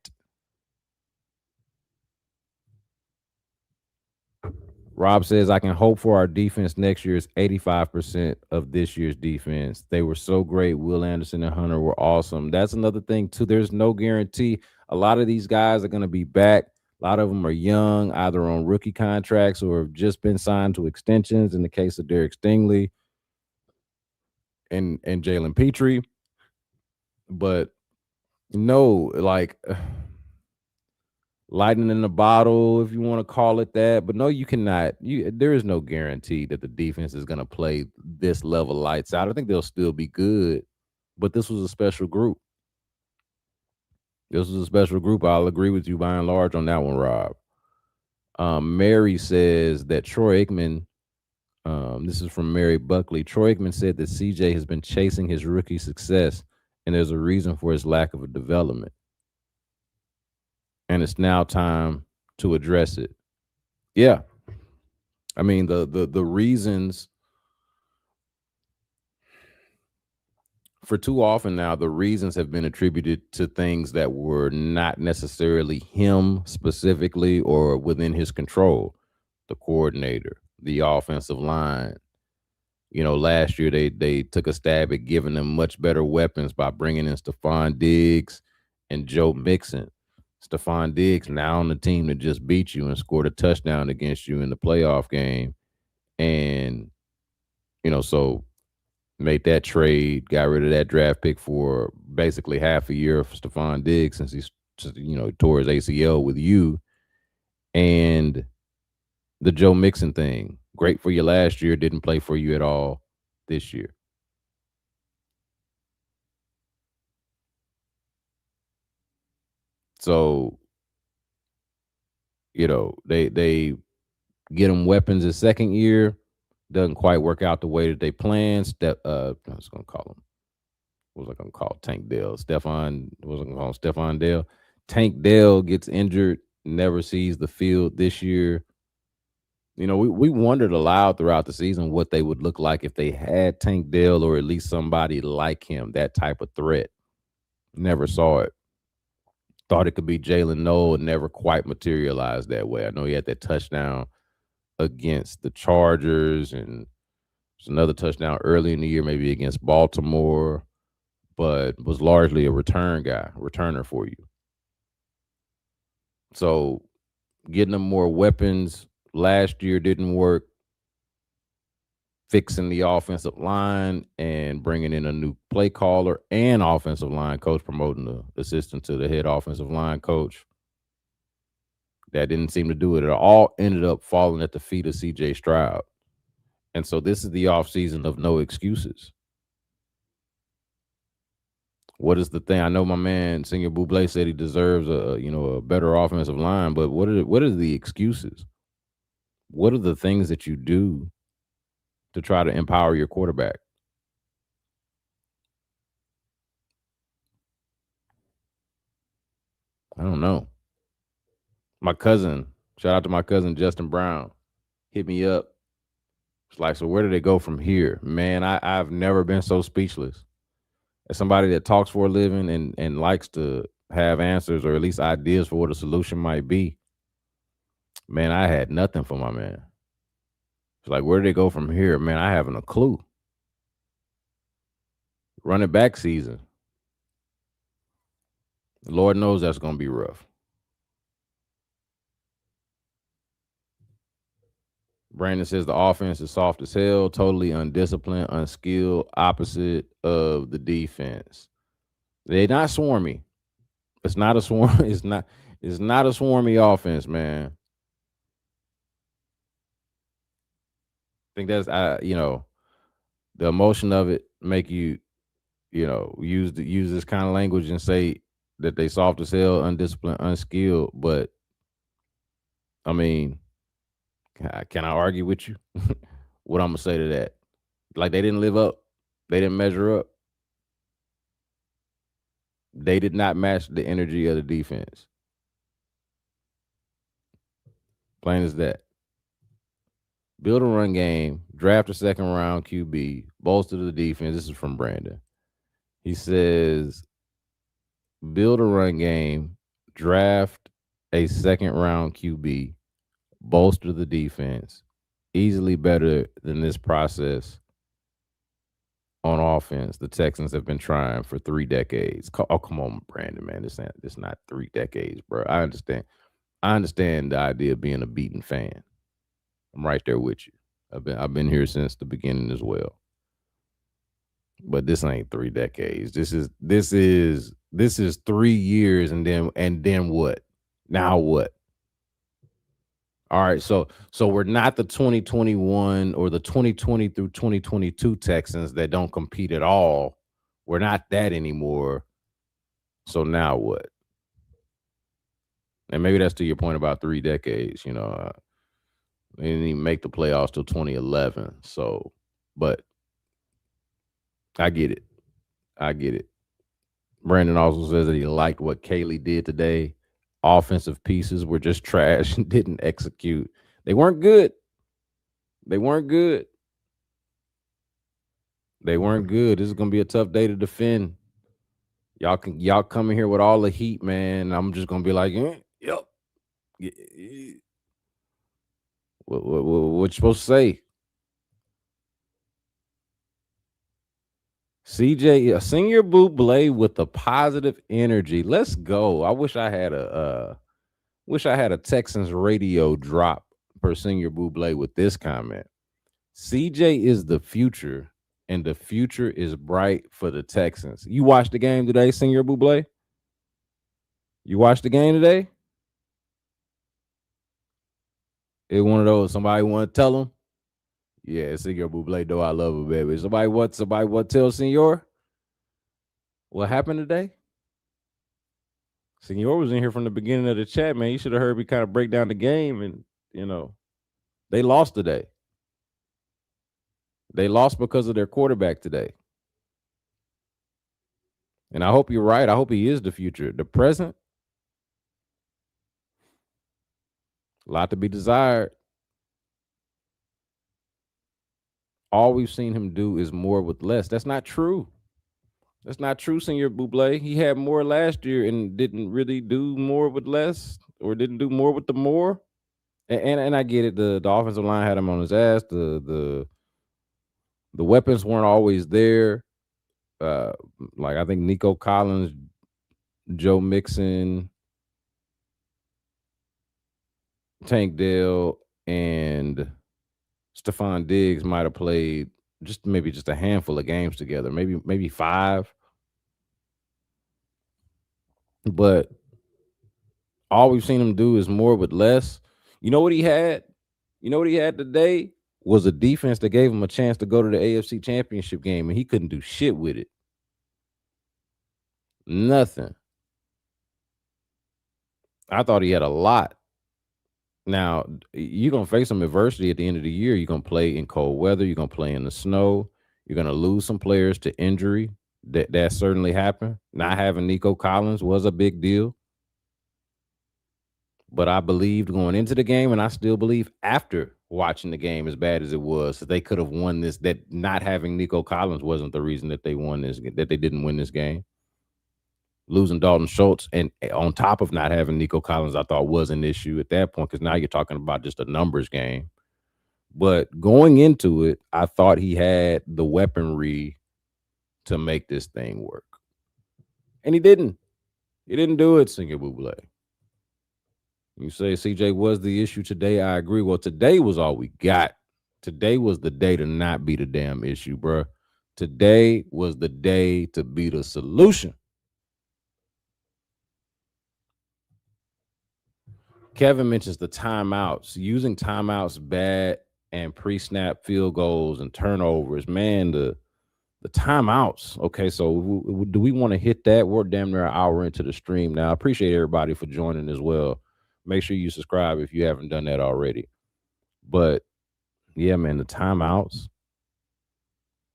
Rob says, I can hope for our defense next year is 85% of this year's defense. They were so great. Will Anderson and Hunter were awesome. That's another thing, too. There's no guarantee. A lot of these guys are going to be back. A lot of them are young, either on rookie contracts or have just been signed to extensions in the case of Derek Stingley and Jalen Petrie. But no, like lightning in the bottle, if you want to call it that. But no, you cannot. There is no guarantee that the defense is going to play this level lights out. I think they'll still be good, but this was a special group. This was a special group. I'll agree with you by and large on that one, Rob. Mary says that Troy Aikman. This is from Mary Buckley. Troy Aikman said that CJ has been chasing his rookie success, and there's a reason for his lack of a development. And it's now time to address it. Yeah, I mean the reasons for too often now, the reasons have been attributed to things that were not necessarily him specifically or within his control. The coordinator, the offensive line. Last year they took a stab at giving them much better weapons by bringing in Stephon Diggs and Joe Mixon. Stephon Diggs now on the team that just beat you and scored a touchdown against you in the playoff game. And, so made that trade, got rid of that draft pick for basically half a year of Stephon Diggs since he's tore his ACL with you. And the Joe Mixon thing, great for you last year, didn't play for you at all this year. So, they get him weapons his second year, doesn't quite work out the way that they planned. I was gonna call him. What was I gonna call Tank Dell? Stephon. What was I gonna call him? Stephon Dell. Tank Dell gets injured, never sees the field this year. We wondered aloud throughout the season what they would look like if they had Tank Dell or at least somebody like him, that type of threat. Never saw it. Thought it could be Jalen Noel, and never quite materialized that way. I know he had that touchdown against the Chargers, and there's another touchdown early in the year, maybe against Baltimore, but was largely a returner for you. So getting them more weapons last year didn't work. Fixing the offensive line and bringing in a new play caller and offensive line coach, promoting the assistant to the head offensive line coach. That didn't seem to do it. It all ended up falling at the feet of C.J. Stroud. And so this is the offseason of no excuses. What is the thing? I know my man Senior Buble said he deserves a better offensive line, but what are the excuses? What are the things that you do to try to empower your quarterback? I don't know. My cousin, shout out to my cousin Justin Brown, hit me up. It's like, so where do they go from here? Man, I've never been so speechless. As somebody that talks for a living and likes to have answers or at least ideas for what a solution might be, man, I had nothing for my man. It's like, where do they go from here? Man, I haven't a clue. Running back season. Lord knows that's going to be rough. Brandon says the offense is soft as hell, totally undisciplined, unskilled, opposite of the defense. They're not swarmy. It's not a swarm. It's not a swarmy offense, man. I think that's the emotion of it make you use this kind of language and say that they soft as hell, undisciplined, unskilled. But I mean, can I argue with you? What I'm gonna say to that? Like they didn't live up. They didn't measure up. They did not match the energy of the defense. Plain as that. Build a run game, draft a second round QB, bolster the defense. This is from Brandon. He says, build a run game, draft a second round QB, bolster the defense. Easily better than this process on offense the Texans have been trying for 3 decades. Oh, come on, Brandon, man. This not 3 decades, bro. I understand. I understand the idea of being a beaten fan. I'm right there with you. I've been here since the beginning as well. But this ain't 3 decades. This is 3 years and then what? Now what? All right, so we're not the 2021 or the 2020 through 2022 Texans that don't compete at all. We're not that anymore. So now what? And maybe that's to your point about 3 decades. They didn't even make the playoffs till 2011. So, but I get it. I get it. Brandon also says that he liked what Kaylee did today. offensive pieces were just trash and didn't execute. They weren't good. They weren't good. They weren't good. This is gonna be a tough day to defend. Y'all come in here with all the heat, man. I'm just gonna be like, yep. What you supposed to say? CJ, Senior Buble with the positive energy. Let's go. I wish I had a Texans radio drop for Senior Buble with this comment. CJ is the future, and the future is bright for the Texans. You watched the game today, Senior Buble? You watched the game today? It one of those. Somebody want to tell him? Yeah, Senior Buble, though I love him, baby. Somebody want to tell Senior what happened today? Senor was in here from the beginning of the chat, man. You should have heard me kind of break down the game, and they lost today. They lost because of their quarterback today. And I hope you're right. I hope he is the future. The present, a lot to be desired. All we've seen him do is more with less. That's not true. That's not true, Senior Buble. He had more last year and didn't really do more with less, or didn't do more with the more. And I get it. The offensive line had him on his ass. The weapons weren't always there. Like I think Nico Collins, Joe Mixon, Tank Dell, and Stephon Diggs might have played maybe just a handful of games together, maybe 5. But all we've seen him do is more with less. You know what he had? You know what he had today? Was a defense that gave him a chance to go to the AFC Championship game, and he couldn't do shit with it. Nothing. I thought he had a lot. Now, you're going to face some adversity at the end of the year. You're going to play in cold weather. You're going to play in the snow. You're going to lose some players to injury. That certainly happened. Not having Nico Collins was a big deal. But I believed going into the game, and I still believe after watching the game, as bad as it was, that they could have won this, that not having Nico Collins wasn't the reason that they won this, that they didn't win this game. Losing Dalton Schultz, and on top of not having Nico Collins, I thought was an issue at that point, because now you're talking about just a numbers game. But going into it, I thought he had the weaponry to make this thing work. And he didn't. He didn't do it, Senior Buble. You say CJ was the issue today. I agree. Well, today was all we got. Today was the day to not be the damn issue, bro. Today was the day to be the solution. Kevin mentions the timeouts. Using timeouts bad and pre-snap field goals and turnovers. Man, the timeouts. Okay, so do we want to hit that? We're damn near an hour into the stream now. I appreciate everybody for joining as well. Make sure you subscribe if you haven't done that already. But yeah, man, the timeouts.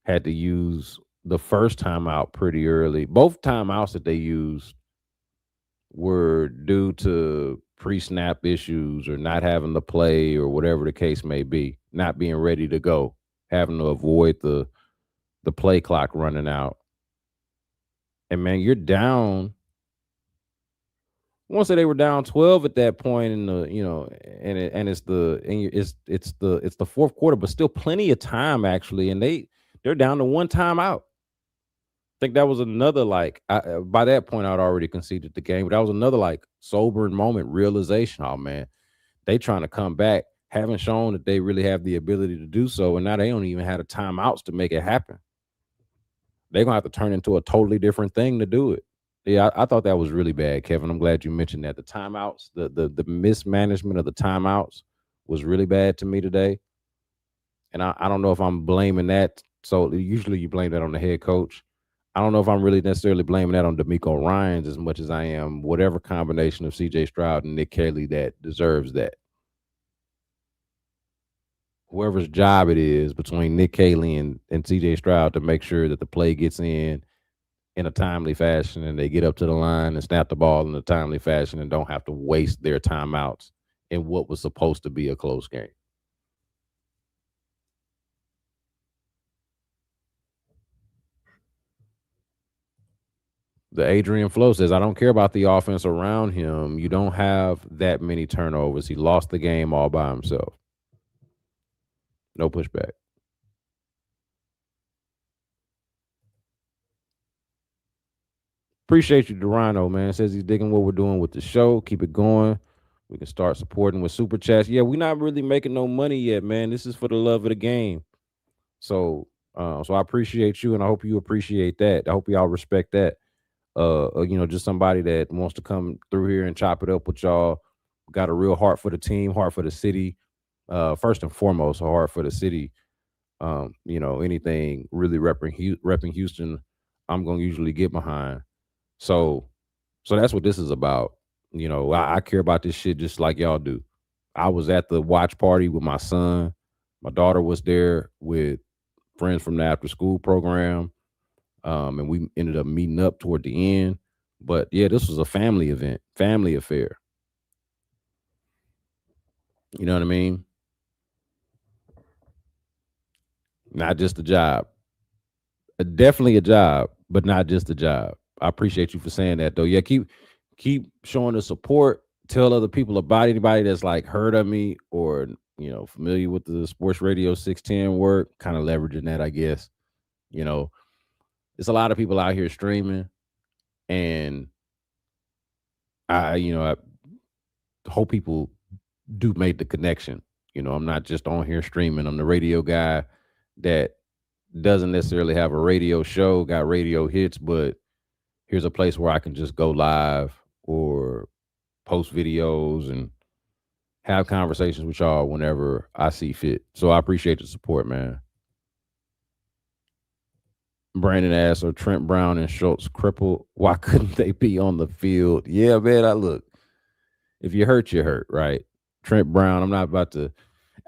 Had to use the first timeout pretty early. Both timeouts that they used were due to pre-snap issues or not having the play or whatever the case may be, not being ready to go, having to avoid the play clock running out. And man, you're down. I want to say they were down 12 at that point in the, it's the fourth quarter, but still plenty of time actually, and they're down to one timeout. I think that was another by that point I'd already conceded the game, but that was another sobering moment, realization. Oh man, they trying to come back, haven't shown that they really have the ability to do so, and now they don't even have the timeouts to make it happen. They're gonna have to turn into a totally different thing to do it. Yeah, I thought that was really bad, Kevin. I'm glad you mentioned that. The timeouts, the mismanagement of the timeouts was really bad to me today. And I don't know if I'm blaming that. So usually you blame that on the head coach. I don't know if I'm really necessarily blaming that on D'Amico Ryans as much as I am whatever combination of C.J. Stroud and Nick Caley that deserves that. Whoever's job it is between Nick Caley and C.J. Stroud to make sure that the play gets in in a timely fashion, and they get up to the line and snap the ball in a timely fashion and don't have to waste their timeouts in what was supposed to be a close game. The Adrian Flo says, I don't care about the offense around him. You don't have that many turnovers. He lost the game all by himself. No pushback. Appreciate you, Durano, man. Says he's digging what we're doing with the show. Keep it going. We can start supporting with super chats. Yeah, we're not really making no money yet, man. This is for the love of the game. So I appreciate you, and I hope you appreciate that. I hope y'all respect that. Just somebody that wants to come through here and chop it up with y'all. Got a real heart for the team, heart for the city. First and foremost, a heart for the city. Anything really repping Houston, I'm gonna usually get behind. So, so that's what this is about. I care about this shit just like y'all do. I was at the watch party with my son. My daughter was there with friends from the after school program, and we ended up meeting up toward the end. But yeah, this was a family event, family affair. You know what I mean? Not just a job. Definitely a job, but not just a job. I appreciate you for saying that though. Yeah, keep showing the support. Tell other people about anybody that's like heard of me or familiar with the Sports Radio 610 work. Kind of leveraging that, I guess. You know, there's a lot of people out here streaming, and I hope people do make the connection. I'm not just on here streaming. I'm the radio guy that doesn't necessarily have a radio show, got radio hits, but here's a place where I can just go live or post videos and have conversations with y'all whenever I see fit. So I appreciate the support, man. Brandon asks, are Trent Brown and Schultz crippled? Why couldn't they be on the field? Yeah, man, I look. If you hurt, you hurt, right? Trent Brown, I'm not about to.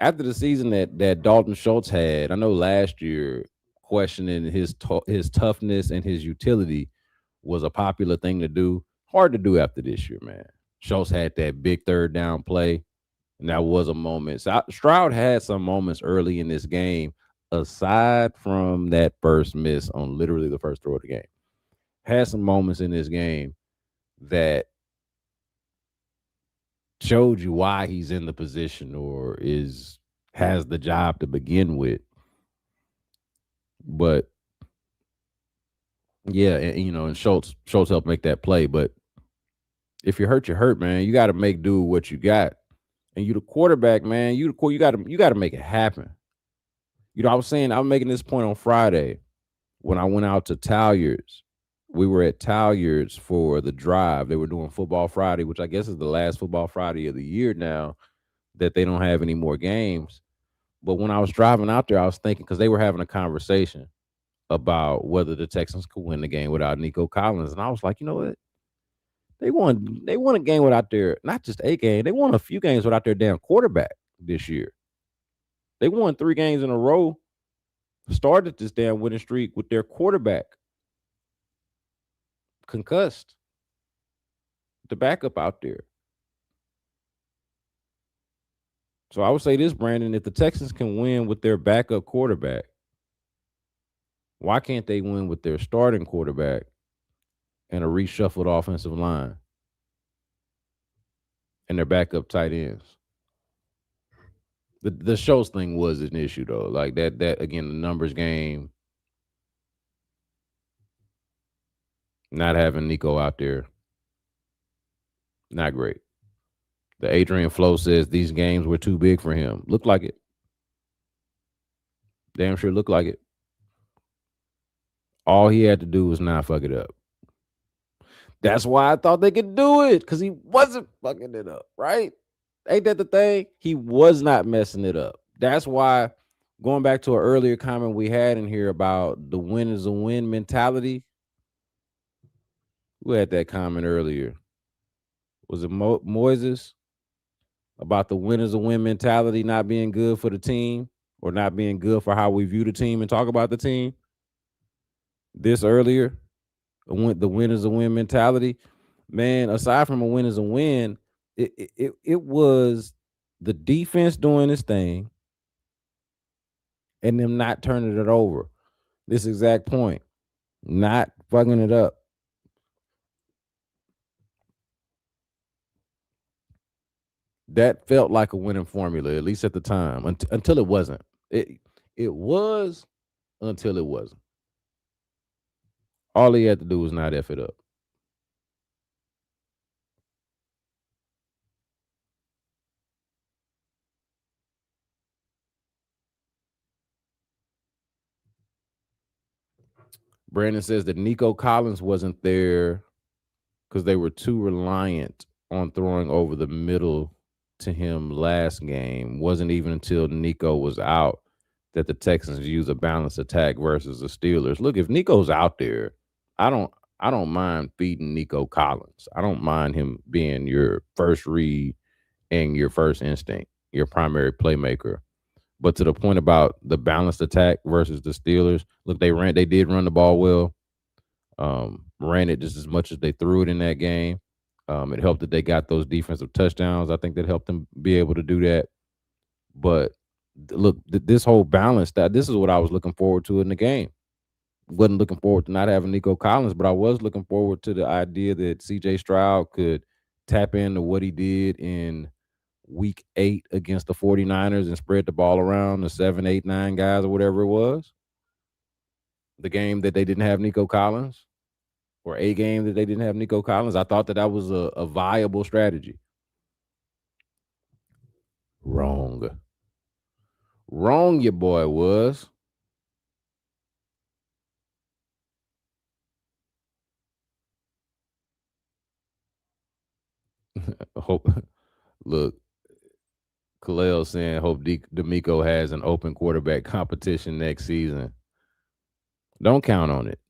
After the season that Dalton Schultz had, I know last year questioning his toughness and his utility was a popular thing to do. Hard to do after this year, man. Schultz had that big third down play, and that was a moment. Stroud had some moments early in this game, aside from that first miss on literally the first throw of the game. Had some moments in this game that showed you why he's in the position or has the job to begin with. But yeah, and Schultz helped make that play. But if you hurt, you hurt, man. You got to make do with what you got. And you the quarterback, man. You got to make it happen. I was saying I'm making this point on Friday when I went out to Talyards. We were at Talyards for the drive. They were doing Football Friday, which I guess is the last Football Friday of the year now that they don't have any more games. But when I was driving out there, I was thinking because they were having a conversation about whether the Texans could win the game without Nico Collins, and I was like, you know what? They won a game without their not just a game. They won a few games without their damn quarterback this year. They won 3 games in a row. Started this damn winning streak with their quarterback concussed. The backup out there. So I would say this, Brandon, if the Texans can win with their backup quarterback, why can't they win with their starting quarterback and a reshuffled offensive line and their backup tight ends? The Schultz thing was an issue though. Like that again, the numbers game, not having Nico out there, not great. The Adrian Flo says these games were too big for him. Looked like it. Damn sure looked like it. All he had to do was not fuck it up. That's why I thought they could do it, because he wasn't fucking it up, right? Ain't that the thing? He was not messing it up. That's why, going back to an earlier comment we had in here about the win is a win mentality. Who had that comment earlier? Was it Moises? About the win is a win mentality not being good for the team or not being good for how we view the team and talk about the team? This earlier? The win is a win mentality, man. Aside from a win is a win, it was the defense doing its thing and them not turning it over. This exact point, not fucking it up. That felt like a winning formula, at least at the time, until it wasn't. It was until it wasn't. All he had to do was not F it up. Brandon says that Nico Collins wasn't there because they were too reliant on throwing over the middle to him last game. Wasn't even until Nico was out that the Texans used a balanced attack versus the Steelers. Look, if Nico's out there, I don't I don't mind feeding Nico Collins. I don't mind him being your first read and your first instinct, your primary playmaker. But to the point about the balanced attack versus the Steelers, look, they did run the ball well. Ran it just as much as they threw it in that game. It helped that they got those defensive touchdowns. I think that helped them be able to do that. But look, this whole balance, that this is what I was looking forward to in the game. Wasn't looking forward to not having Nico Collins, but I was looking forward to the idea that C.J. Stroud could tap into what he did in week 8 against the 49ers and spread the ball around the 7, 8, 9 guys or whatever it was. The game that they didn't have Nico Collins, or a game that they didn't have Nico Collins. I thought that was a viable strategy. Wrong. Wrong, your boy was. Hope. Look, Kalel saying, hope D'Amico has an open quarterback competition next season. Don't count on it.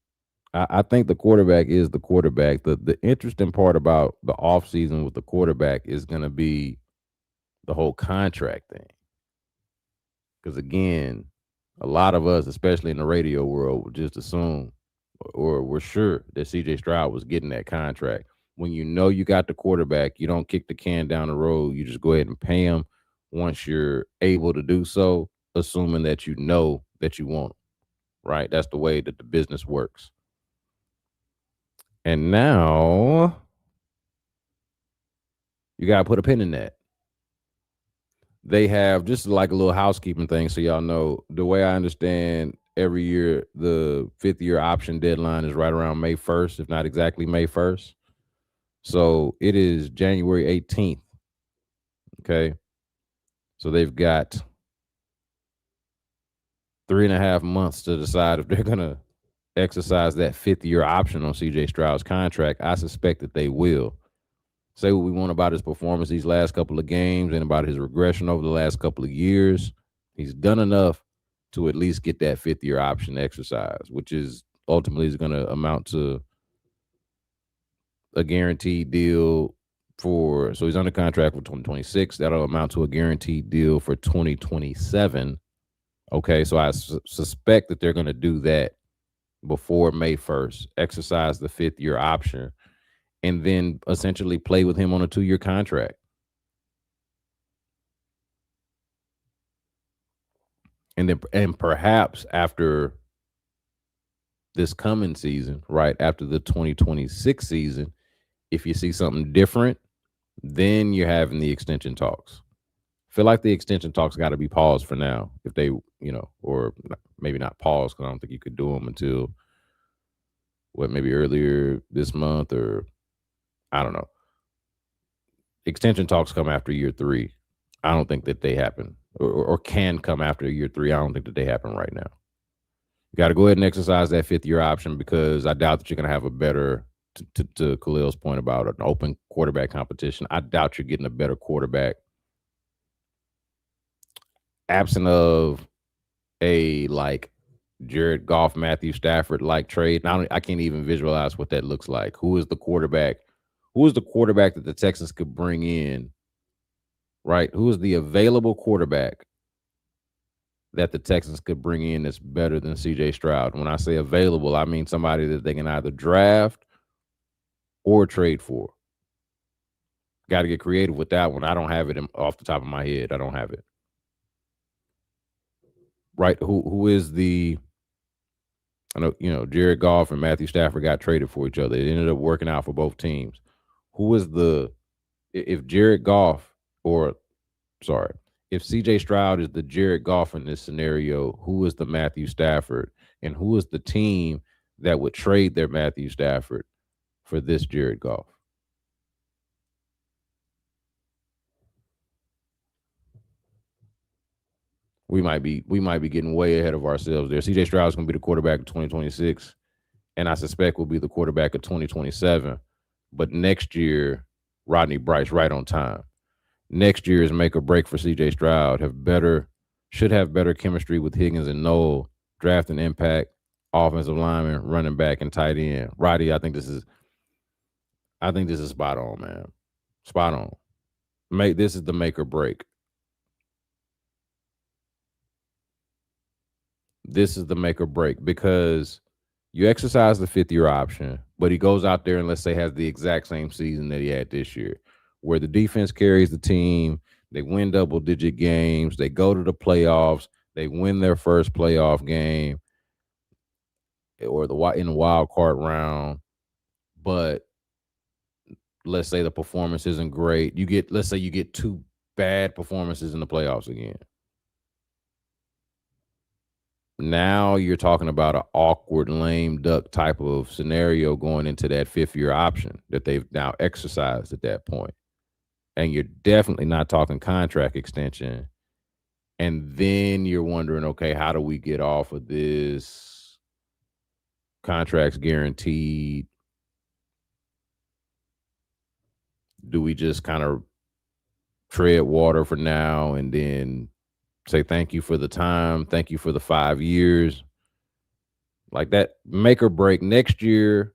I think the quarterback is the quarterback. The interesting part about the offseason with the quarterback is going to be the whole contract thing. Because again, a lot of us, especially in the radio world, would just assume or we're sure that CJ Stroud was getting that contract. When you know you got the quarterback, you don't kick the can down the road. You just go ahead and pay him once you're able to do so, assuming that you know that you want him, right? That's the way that the business works. And now you got to put a pin in that. They have just like a little housekeeping thing, so y'all know the way I understand every year the 5th-year option deadline is right around May 1st, if not exactly May 1st. So it is January 18th. Okay. So they've got 3.5 months to decide if they're gonna exercise that 5th-year option on CJ Stroud's contract. I suspect that they will. Say what we want about his performance these last couple of games and about his regression over the last couple of years. He's done enough to at least get that 5th-year option exercise, which is ultimately is going to amount to a guaranteed deal so he's under contract for 2026. That'll amount to a guaranteed deal for 2027. Okay, so I suspect that they're going to do that before May 1st, exercise the 5th-year option, and then essentially play with him on a 2-year contract. And perhaps after this coming season, right after the 2026 season, if you see something different, then you're having the extension talks. Feel like the extension talks got to be paused for now. If they, or maybe not paused, because I don't think you could do them until maybe earlier this month, or I don't know. Extension talks come after year 3. I don't think that they happen, or can come after year 3. I don't think that they happen right now. You got to go ahead and exercise that 5th-year option, because I doubt that you're going to have a better, to Khalil's point about an open quarterback competition, I doubt you're getting a better quarterback absent of a like Jared Goff, Matthew Stafford like trade. Now I can't even visualize what that looks like. Who is the quarterback? Who is the quarterback that the Texans could bring in? Right? Who is the available quarterback that the Texans could bring in that's better than C.J. Stroud. When I say available, I mean somebody that they can either draft or trade for. Got to get creative with that one. I don't have it off the top of my head. I don't have it. Right? Who is the? I know Jared Goff and Matthew Stafford got traded for each other. It ended up working out for both teams. Who is the? If Jared Goff or sorry, if C.J. Stroud is the Jared Goff in this scenario, who is the Matthew Stafford, and who is the team that would trade their Matthew Stafford for this Jared Goff? We might be getting way ahead of ourselves there. C.J. Stroud is going to be the quarterback of 2026, and I suspect will be the quarterback of 2027. But next year, Rodney Bryce right on time. Next year is make or break for C.J. Stroud. Should have better chemistry with Higgins and Noel. Draft and impact offensive lineman, running back, and tight end. Roddy, I think this is spot on, man. Spot on. This is the make or break. This is the make or break because you exercise the 5th-year option, but he goes out there and let's say has the exact same season that he had this year, where the defense carries the team, they win double-digit games, they go to the playoffs, they win their first playoff game, or in the wild card round, but let's say the performance isn't great. Let's say you get 2 bad performances in the playoffs again. Now you're talking about an awkward lame duck type of scenario going into that 5th-year option that they've now exercised at that point. And you're definitely not talking contract extension. And then you're wondering, okay, how do we get off of this? Contracts guaranteed. Do we just kind of tread water for now and then say thank you for the time, thank you for the 5 years? Like that make or break next year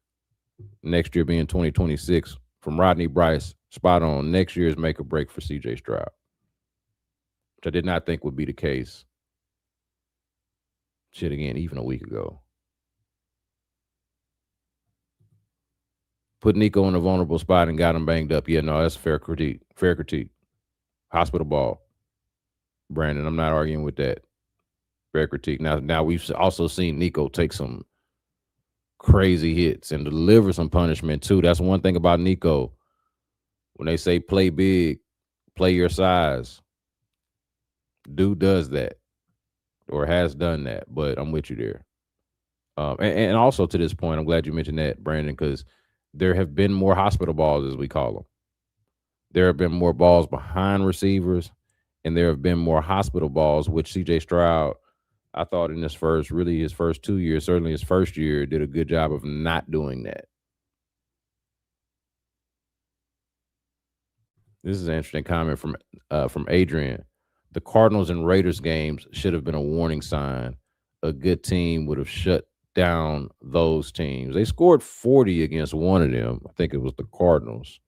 being 2026 from Rodney Bryce, spot on. Next year's make or break for C.J. Stroud, which I did not think would be the case. Shit, again, even a week ago. Put Nico in a vulnerable spot and got him banged up. Yeah, no, that's fair critique. Fair critique. Hospital ball. Brandon, I'm not arguing with that. Fair critique. Now we've also seen Nico take some crazy hits and deliver some punishment too. That's one thing about Nico. When they say play big, play your size, dude does that or has done that. But I'm with you there. And also to this point, I'm glad you mentioned that, Brandon, because there have been more hospital balls, as we call them. There have been more balls behind receivers, and there have been more hospital balls, which C.J. Stroud, I thought in his first 2 years, certainly his first year, did a good job of not doing that. This is an interesting comment from Adrian. The Cardinals and Raiders games should have been a warning sign. A good team would have shut down those teams. They scored 40 against one of them. I think it was the Cardinals.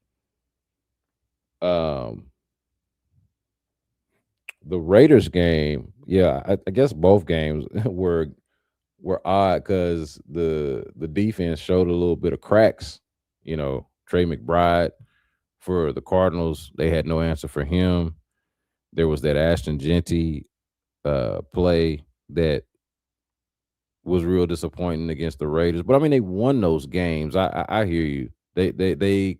The Raiders game, yeah, I guess both games were odd because the defense showed a little bit of cracks. Trey McBride for the Cardinals, they had no answer for him. There was that Ashton Genty play that was real disappointing against the Raiders. But I mean, they won those games. I hear you. They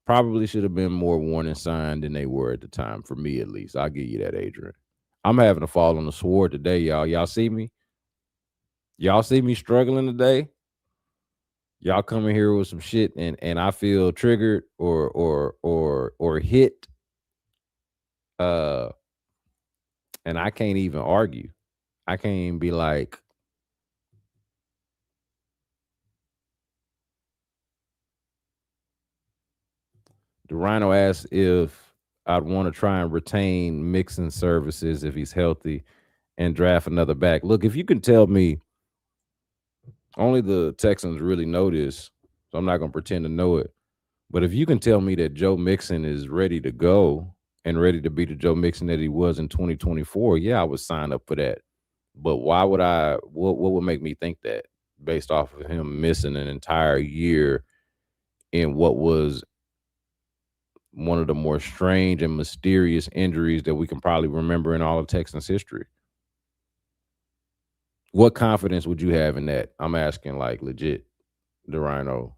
probably should have been more warning sign than they were at the time, for me at least. I'll give you that, Adrian. I'm having to fall on the sword today, y'all. Y'all see me? Y'all see me struggling today? Y'all come in here with some shit and I feel triggered or hit. And I can't even argue. I can't even be like, the Rhino asks if I'd want to try and retain Mixon services if he's healthy and draft another back. Look, if you can tell me, only the Texans really know this, so I'm not going to pretend to know it. But if you can tell me that Joe Mixon is ready to go, and ready to be the Joe Mixon that he was in 2024, yeah, I would sign up for that. But why would I? What would make me think that based off of him missing an entire year in what was one of the more strange and mysterious injuries that we can probably remember in all of Texans history? What confidence would you have in that? I'm asking, like, legit, the Rhino.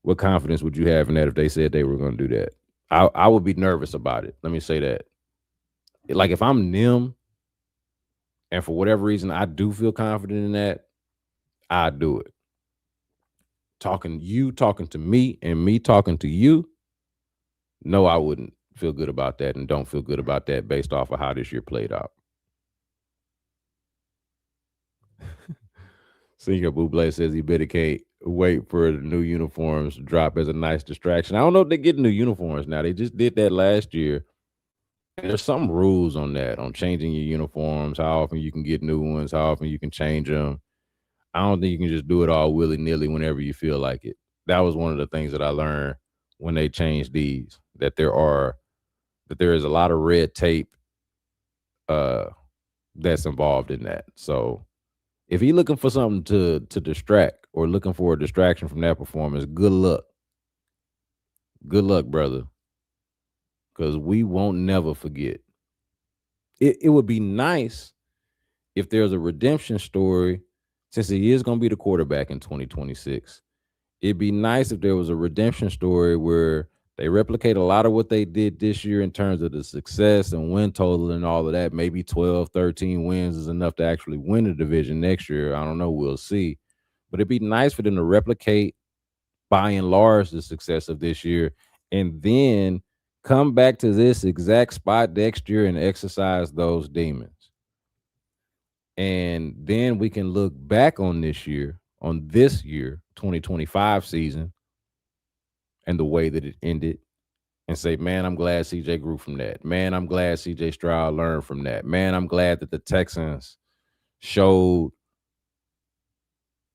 What confidence would you have in that if they said they were going to do that? I would be nervous about it. Let me say that. Like, if I'm them, and for whatever reason I do feel confident in that, I do it. Talking to me and me talking to you, no, I wouldn't feel good about that and don't feel good about that based off of how this year played out. Senior Buble says he better can't wait for the new uniforms to drop as a nice distraction. I don't know if they get new uniforms now. They just did that last year. And there's some rules on that, on changing your uniforms, how often you can get new ones, how often you can change them. I don't think you can just do it all willy nilly whenever you feel like it. That was one of the things that I learned when they changed these, that there is a lot of red tape uh that's involved in that. So if he's looking for something to distract or looking for a distraction from that performance, good luck. Good luck, brother. Because we won't never forget. It would be nice if there's a redemption story, since he is going to be the quarterback in 2026. It'd be nice if there was a redemption story where they replicate a lot of what they did this year in terms of the success and win total and all of that. Maybe 12, 13 wins is enough to actually win the division next year. I don't know. We'll see. But it'd be nice for them to replicate, by and large, the success of this year and then come back to this exact spot next year and exercise those demons. And then we can look back on this year, 2025 season, and the way that it ended and say, man, I'm glad CJ grew from that. Man, I'm glad CJ Stroud learned from that. Man, I'm glad that the Texans showed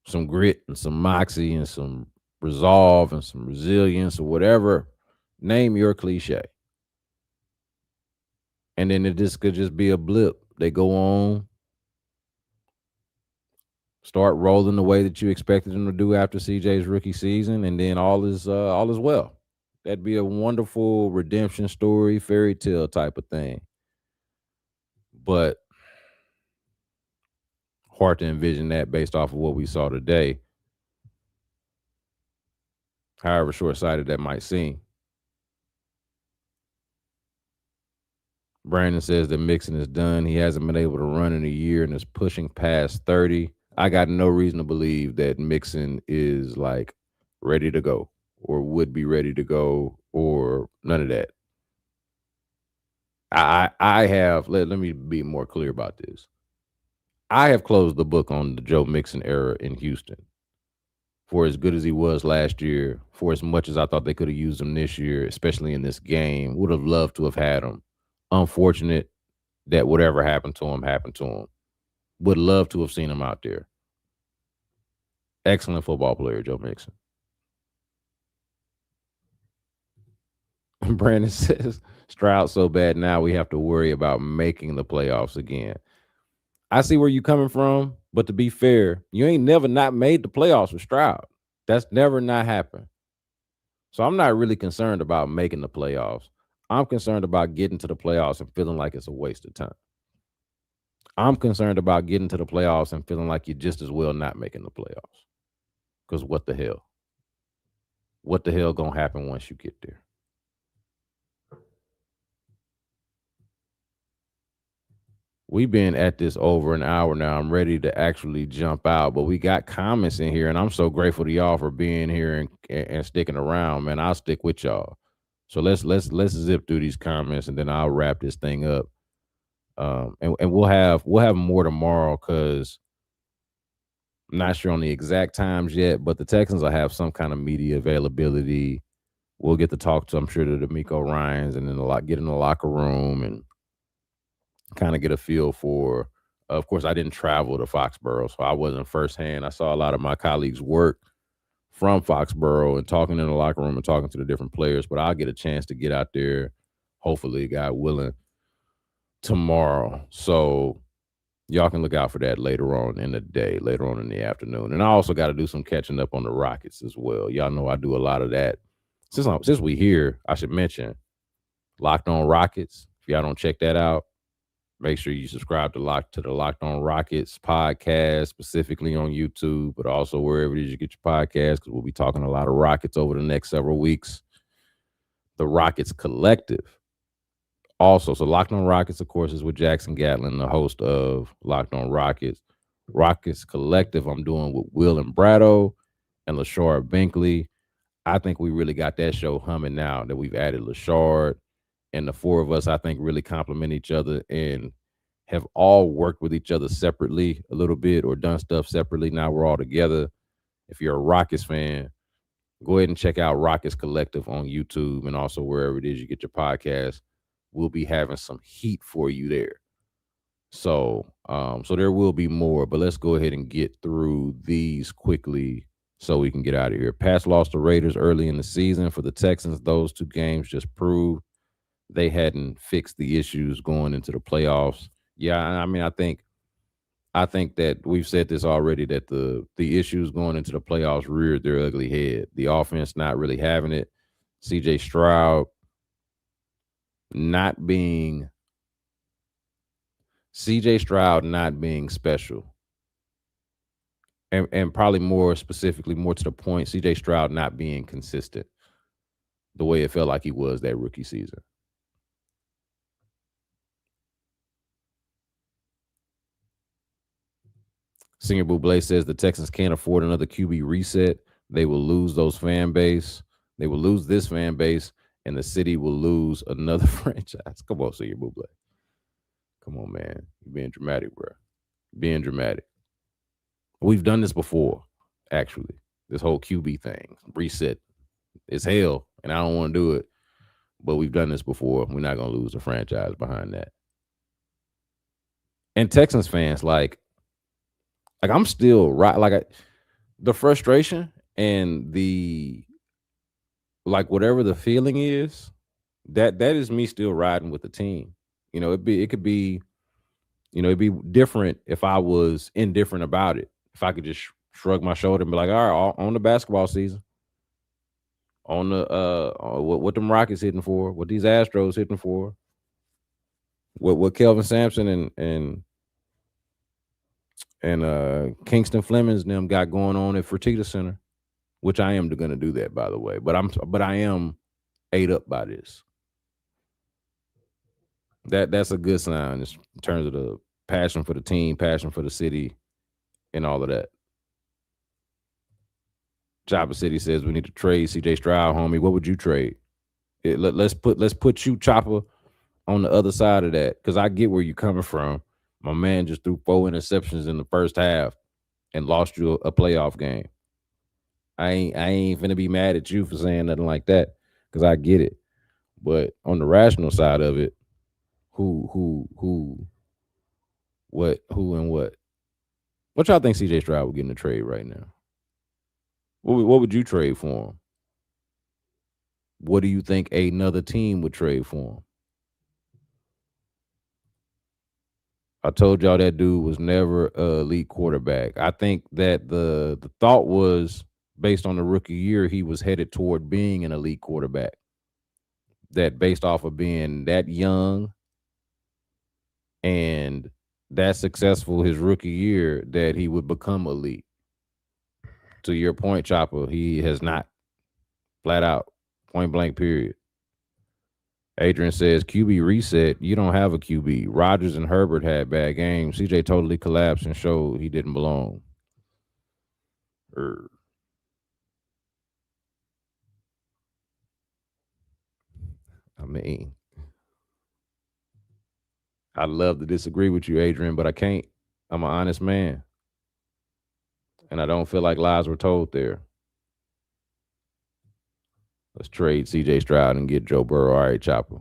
some grit and some moxie and some resolve and some resilience or whatever. Name your cliche. And then this could just be a blip. They go on, start rolling the way that you expected them to do after CJ's rookie season, and then all is well. That'd be a wonderful redemption story, fairy tale type of thing. But hard to envision that based off of what we saw today. However short-sighted that might seem. Brandon says that Mixon is done. He hasn't been able to run in a year and is pushing past 30. I got no reason to believe that Mixon is like ready to go or would be ready to go or none of that. I have, let me be more clear about this. I have closed the book on the Joe Mixon era in Houston. For as good as he was last year, for as much as I thought they could have used him this year, especially in this game, would have loved to have had him. Unfortunate that whatever happened to him happened to him. Would love to have seen him out there. Excellent football player, Joe Mixon. Brandon says, Stroud so bad now we have to worry about making the playoffs again. I see where you're coming from, but to be fair, you ain't never not made the playoffs with Stroud. That's never not happened. So I'm not really concerned about making the playoffs. I'm concerned about getting to the playoffs and feeling like it's a waste of time. I'm concerned about getting to the playoffs and feeling like you're just as well not making the playoffs. Because what the hell? What the hell gonna happen once you get there? We've been at this over an hour now. I'm ready to actually jump out, but we got comments in here, and I'm so grateful to y'all for being here and sticking around, man. I'll stick with y'all. So let's zip through these comments, and then I'll wrap this thing up. And we'll have more tomorrow because I'm not sure on the exact times yet, but the Texans will have some kind of media availability. We'll get to talk to, I'm sure, to the D'Amico Ryans, and then get in the locker room and kind of get a feel for. Of course, I didn't travel to Foxborough, so I wasn't firsthand. I saw a lot of my colleagues work from Foxborough and talking in the locker room and talking to the different players, but I'll get a chance to get out there hopefully, God willing, tomorrow. So y'all can look out for that later on in the day, later on in the afternoon. And I also got to do some catching up on the Rockets as well. Y'all know I do a lot of that. Since we here, I should mention Locked On Rockets. If y'all don't check that out, make sure you subscribe to the Locked On Rockets podcast, specifically on YouTube, but also wherever it is you get your podcast, because we'll be talking a lot of Rockets over the next several weeks. The Rockets Collective. Also, so Locked On Rockets, of course, is with Jackson Gatlin, the host of Locked On Rockets. Rockets Collective, I'm doing with Will and Brado and LaShard Binkley. I think we really got that show humming now that we've added LaShard. And the four of us, I think, really complement each other and have all worked with each other separately a little bit or done stuff separately. Now we're all together. If you're a Rockets fan, go ahead and check out Rockets Collective on YouTube and also wherever it is you get your podcast. We'll be having some heat for you there. So there will be more, but let's go ahead and get through these quickly so we can get out of here. Pats lost to Raiders early in the season. For the Texans, those two games just proved they hadn't fixed the issues going into the playoffs. Yeah, I mean, I think that we've said this already, that the issues going into the playoffs reared their ugly head. The offense not really having it. CJ Stroud not being special. And probably more specifically, more to the point, CJ Stroud not being consistent the way it felt like he was that rookie season. Senior Buble says the Texans can't afford another QB reset. They will lose those fan base. They will lose this fan base, and the city will lose another franchise. Come on, Senior Buble. Come on, man. You're being dramatic, bro. Being dramatic. We've done this before, actually. This whole QB thing. Reset is hell, and I don't want to do it. But we've done this before. We're not going to lose a franchise behind that. And Texans fans, like I'm still right. The frustration and the whatever the feeling is, that is me still riding with the team. You know, it could be, it'd be different if I was indifferent about it. If I could just shrug my shoulder and be like, all right, on the basketball season, on the what them Rockets hitting for, what these Astros hitting for, what Kelvin Sampson and Kingston Flemings and them got going on at Fertitta Center, which I am going to do that, by the way. But I am ate up by this. That's a good sign in terms of the passion for the team, passion for the city, and all of that. Chopper City says we need to trade CJ Stroud, homie. What would you trade? Let's put you, Chopper, on the other side of that, because I get where you're coming from. My man just threw 4 interceptions in the first half and lost you a playoff game. I ain't finna be mad at you for saying nothing like that, because I get it. But on the rational side of it, what? What y'all think CJ Stroud would get in the trade right now? What would you trade for him? What do you think another team would trade for him? I told y'all that dude was never an elite quarterback. I think that the thought was, based on the rookie year, he was headed toward being an elite quarterback. That based off of being that young and that successful his rookie year, that he would become elite. To your point, Chopper, he has not. Flat out. Point blank, period. Adrian says, QB reset. You don't have a QB. Rodgers and Herbert had bad games. CJ totally collapsed and showed he didn't belong. I mean, I'd love to disagree with you, Adrian, but I can't. I'm an honest man. And I don't feel like lies were told there. Let's trade CJ Stroud and get Joe Burrow. All right, Chopper.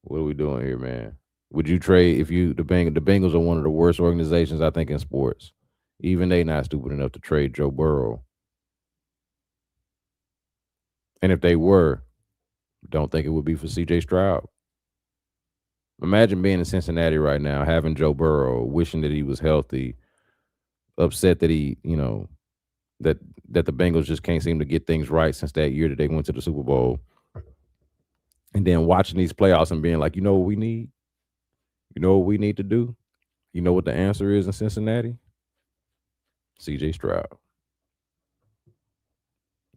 What are we doing here, man? Would you trade if you the Bengals are one of the worst organizations, I think, in sports. Even they not stupid enough to trade Joe Burrow. And if they were, Don't think it would be for C.J. Stroud. Imagine being in Cincinnati right now, having Joe Burrow, wishing that he was healthy, upset that that that the Bengals just can't seem to get things right since that year that they went to the Super Bowl, and then watching these playoffs and being like, you know what we need, you know what we need to do, you know what the answer is in Cincinnati, C.J. Stroud.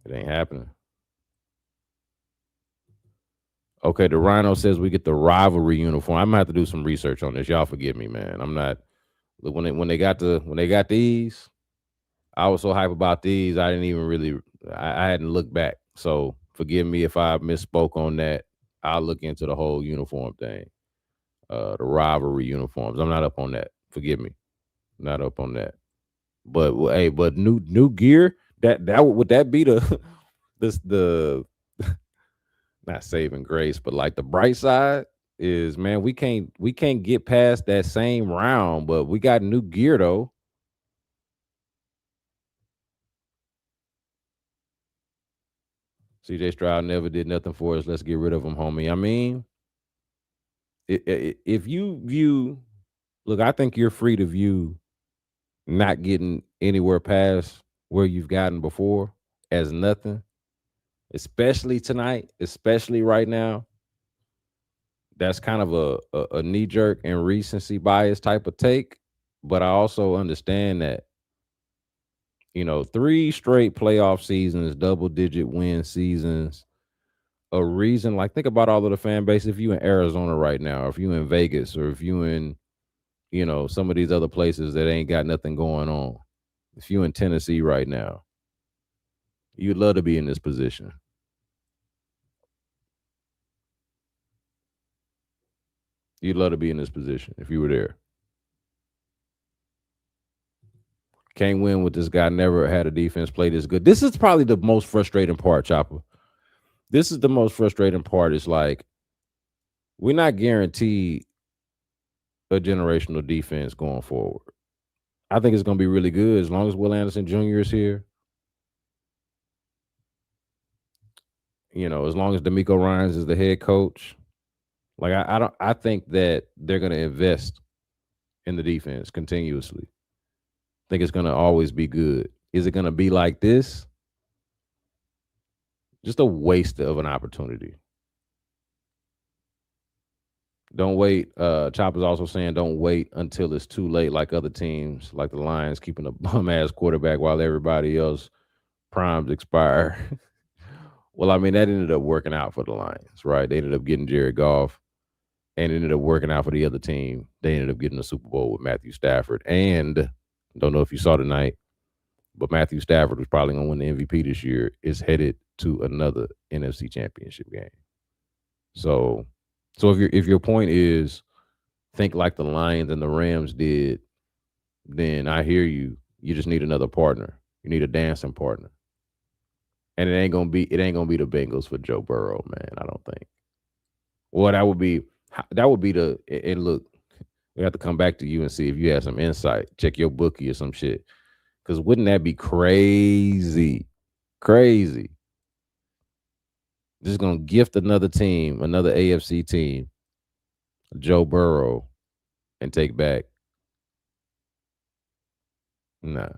It ain't happening. Okay, the Rhino says we get the rivalry uniform. I'm gonna have to do some research on this. Y'all forgive me, man. I'm not when they got these. I was so hype about these. I didn't even really. I hadn't looked back. So forgive me if I misspoke on that. I'll look into the whole uniform thing. The rivalry uniforms. I'm not up on that. Forgive me. Not up on that. But hey, but new gear. That would that be the this the not saving grace, but like the bright side is, man, we can't get past that same round, but we got new gear though. CJ Stroud never did nothing for us. Let's get rid of him, homie. I mean, if you view, look, I think you're free to view not getting anywhere past where you've gotten before as nothing, especially tonight, especially right now. That's kind of a knee jerk and recency bias type of take. But I also understand that, three straight playoff seasons, double digit win seasons, a reason, like think about all of the fan base. If you in Arizona right now, or if you in Vegas, or if you in, some of these other places that ain't got nothing going on, if you in Tennessee right now, you'd love to be in this position. You'd love to be in this position if you were there. Can't win with this guy. Never had a defense play this good. This is probably the most frustrating part, Chopper. This is the most frustrating part. Is like we're not guaranteed a generational defense going forward. I think it's going to be really good as long as Will Anderson Jr. is here. As long as D'Amico Ryans is the head coach. Like I don't. I think that they're going to invest in the defense continuously. I think it's going to always be good. Is it going to be like this? Just a waste of an opportunity. Don't wait. Chopper's also saying don't wait until it's too late, like other teams, like the Lions keeping a bum ass quarterback while everybody else primes expire. Well, I mean, that ended up working out for the Lions, right? They ended up getting Jared Goff, and it ended up working out for the other team. They ended up getting a Super Bowl with Matthew Stafford. And don't know if you saw tonight, but Matthew Stafford was probably going to win the MVP this year, is headed to another NFC championship game. So if your point is think like the Lions and the Rams did, then I hear you. You just need another partner. You need a dancing partner. And it ain't gonna be the Bengals for Joe Burrow, man. I don't think. Well, that would be the and look, we have to come back to you and see if you have some insight. Check your bookie or some shit. Because wouldn't that be crazy? Crazy. Just gonna gift another team, another AFC team, Joe Burrow, and take back. Nah.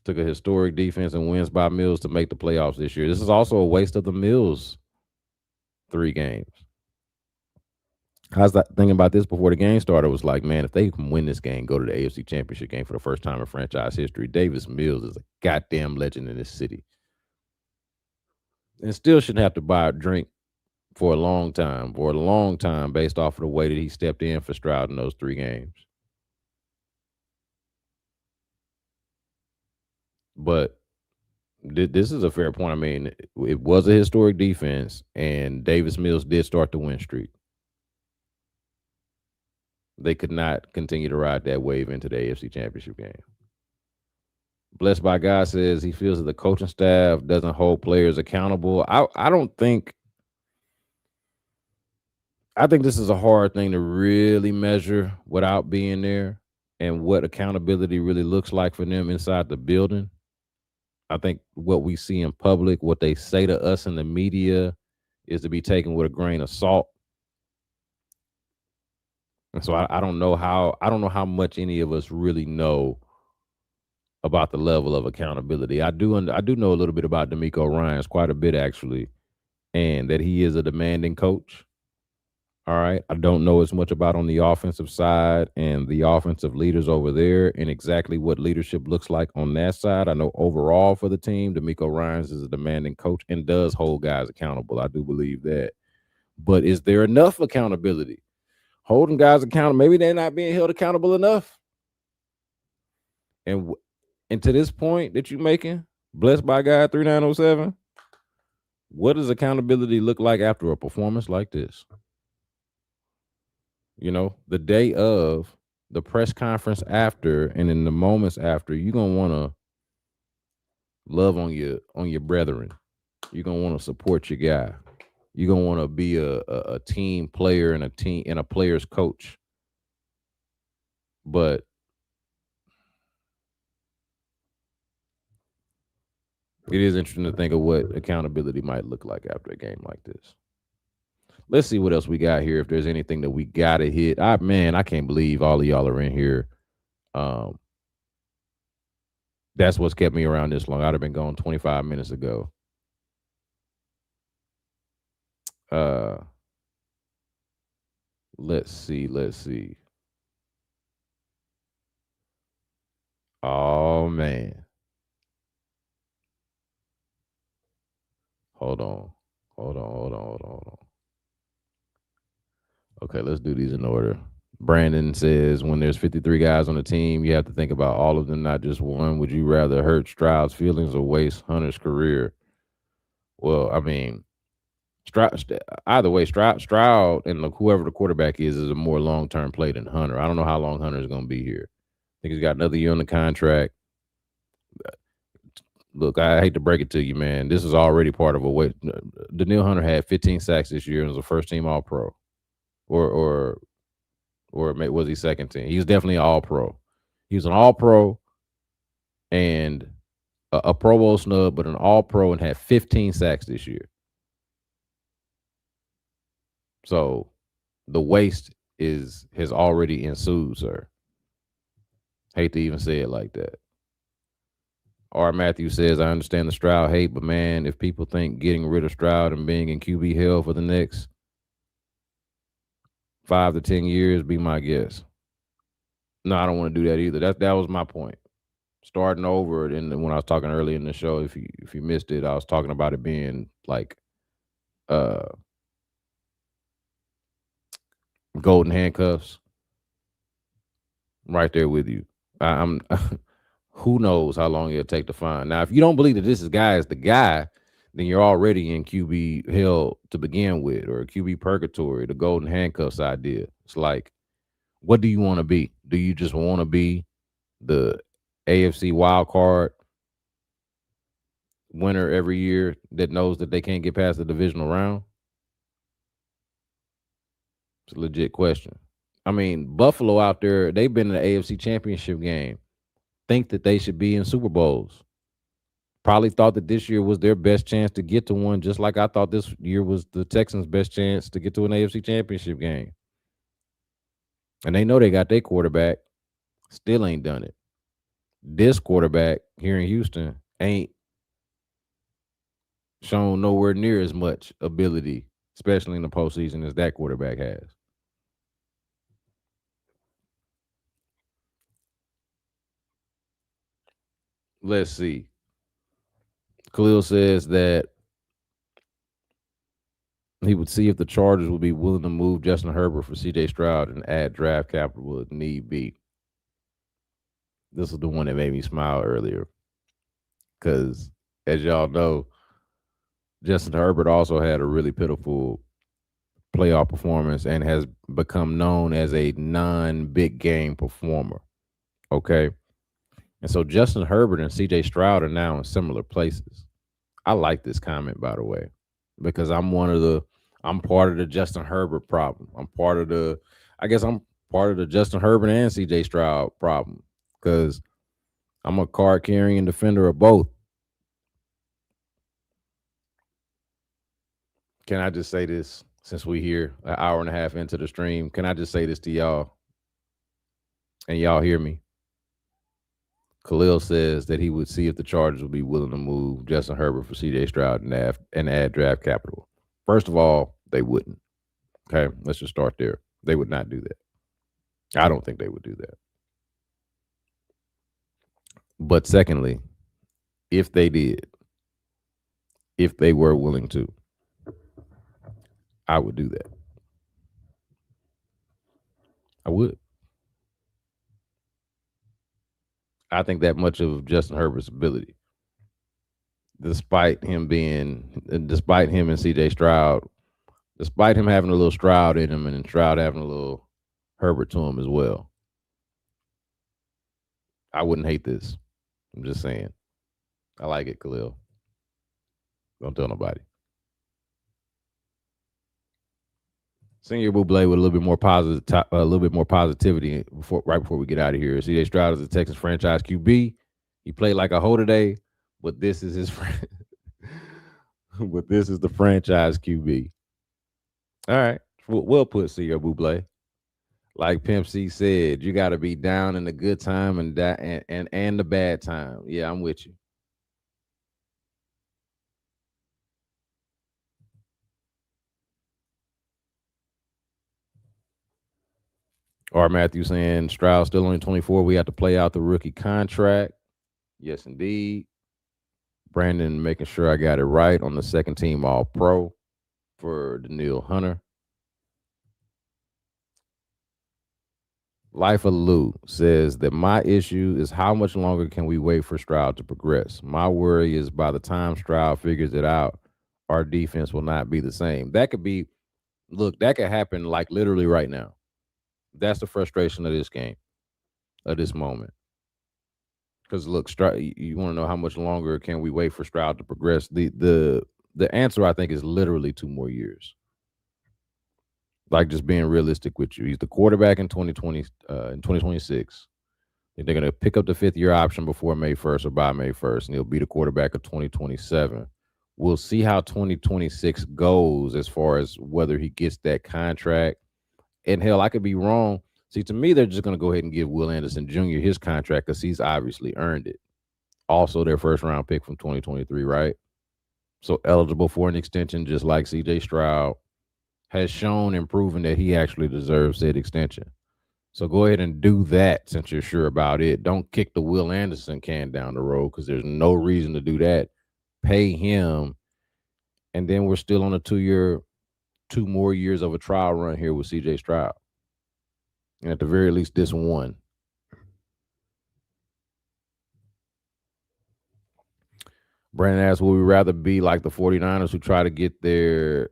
Took a historic defense and wins by Mills to make the playoffs this year. This is also a waste of the Mills 3 games. I was thinking about this before the game started. Was like, man, if they can win this game, go to the AFC Championship game for the first time in franchise history, Davis Mills is a goddamn legend in this city, and still shouldn't have to buy a drink for a long time, based off of the way that he stepped in for Stroud in those 3 games. But this is a fair point. I mean, it was a historic defense, and Davis Mills did start the win streak. They could not continue to ride that wave into the AFC Championship game. Blessed by God says he feels that the coaching staff doesn't hold players accountable. I don't think. I think this is a hard thing to really measure without being there, and what accountability really looks like for them inside the building. I think what we see in public, what they say to us in the media, is to be taken with a grain of salt. And so I don't know how much any of us really know about the level of accountability. I do know a little bit about D'Amico Ryans, quite a bit actually, and that he is a demanding coach. All right. I don't know as much about on the offensive side and the offensive leaders over there and exactly what leadership looks like on that side. I know overall for the team, D'Amico Ryans is a demanding coach and does hold guys accountable. I do believe that. But is there enough accountability? Holding guys accountable, maybe they're not being held accountable enough. And and to this point that you're making, blessed by God 3907, what does accountability look like after a performance like this? You know, the day of, the press conference after, and in the moments after, you're gonna want to love on your brethren. You're gonna want to support your guy. You're gonna want to be a team player and a player's coach. But it is interesting to think of what accountability might look like after a game like this. Let's see what else we got here. If there's anything that we gotta hit, I can't believe all of y'all are in here. Um, that's what's kept me around this long. I'd have been gone 25 minutes ago. Uh, let's see. Let's see. Oh man, hold on, hold on. Okay, let's do these in order. Brandon says, when there's 53 guys on the team, you have to think about all of them, not just one. Would you rather hurt Stroud's feelings or waste Hunter's career? Well, I mean, either way, Stroud and whoever the quarterback is a more long term play than Hunter. I don't know how long Hunter is going to be here. I think he's got another year on the contract. Look, I hate to break it to you, man. This is already part of a way. Daniil Hunter had 15 sacks this year and was a first team All Pro, or was he second team? He was definitely an All Pro. He was an All Pro and a Pro Bowl snub, but an All Pro and had 15 sacks this year. So the waste has already ensued, sir. Hate to even say it like that. R. Matthew says, I understand the Stroud hate, but man, if people think getting rid of Stroud and being in QB hell for the next 5 to 10 years, be my guess. No, I don't want to do that either. That was my point. Starting over, and when I was talking earlier in the show, if you missed it, I was talking about it being like uh golden handcuffs. Right there with you. I'm who knows how long it'll take to find. Now, if you don't believe that this guy is the guy, then you're already in QB hell to begin with, or QB purgatory, the golden handcuffs idea. It's like, what do you want to be? Do you just want to be the AFC wild card winner every year that knows that they can't get past the divisional round? It's a legit question. I mean, Buffalo out there, they've been in the AFC championship game, think that they should be in Super Bowls. Probably thought that this year was their best chance to get to one, just like I thought this year was the Texans' best chance to get to an AFC championship game. And they know they got their quarterback, still ain't done it. This quarterback here in Houston ain't shown nowhere near as much ability, especially in the postseason, as that quarterback has. Let's see. Khalil says that he would see if the Chargers would be willing to move Justin Herbert for C.J. Stroud and add draft capital if need be. This is the one that made me smile earlier because, as y'all know, Justin Herbert also had a really pitiful playoff performance and has become known as a non-big game performer. Okay. And so Justin Herbert and CJ Stroud are now in similar places. I like this comment, by the way, because I'm part of the Justin Herbert problem. I'm part of the Justin Herbert and CJ Stroud problem because I'm a card carrying defender of both. Can I just say this since we here an hour and a half into the stream? Can I just say this to y'all and y'all hear me? Khalil says that he would see if the Chargers would be willing to move Justin Herbert for C.J. Stroud and add draft capital. First of all, they wouldn't. Okay, let's just start there. They would not do that. I don't think they would do that. But secondly, if they did, if they were willing to, I would do that. I would. I think that much of Justin Herbert's ability, despite him and C.J. Stroud, despite him having a little Stroud in him and Stroud having a little Herbert to him as well, I wouldn't hate this. I'm just saying. I like it, Khalil. Don't tell nobody. Senior Buble with a little bit more positivity right before we get out of here. C.J. Stroud is the Texans franchise QB. He played like a hoe today, but this is his but this is the franchise QB. All right, we'll put Senior Buble. Like Pimp C said, you got to be down in the good time and the bad time. Yeah, I'm with you. Or Matthew saying Stroud still only 24. We have to play out the rookie contract. Yes, indeed. Brandon making sure I got it right on the second team All Pro for Daniil Hunter. Life of Lou says that my issue is how much longer can we wait for Stroud to progress? My worry is by the time Stroud figures it out, our defense will not be the same. That could happen like literally right now. That's the frustration of this game, of this moment. Because look, you want to know how much longer can we wait for Stroud to progress? The answer I think is literally 2 more years. Like just being realistic with you, he's the quarterback in 2026. They're going to pick up the 5th-year option before May 1st or by May 1st, and he'll be the quarterback of 2027. We'll see how 2026 goes as far as whether he gets that contract. And hell, I could be wrong. See, to me, they're just going to go ahead and give Will Anderson Jr. his contract because he's obviously earned it. Also, their first-round pick from 2023, right? So eligible for an extension, just like C.J. Stroud has shown and proven that he actually deserves said extension. So go ahead and do that since you're sure about it. Don't kick the Will Anderson can down the road because there's no reason to do that. Pay him, and then we're still on a 2 more years of a trial run here with C.J. Stroud. And at the very least, this one. Brandon asks, will we rather be like the 49ers who try to get theirs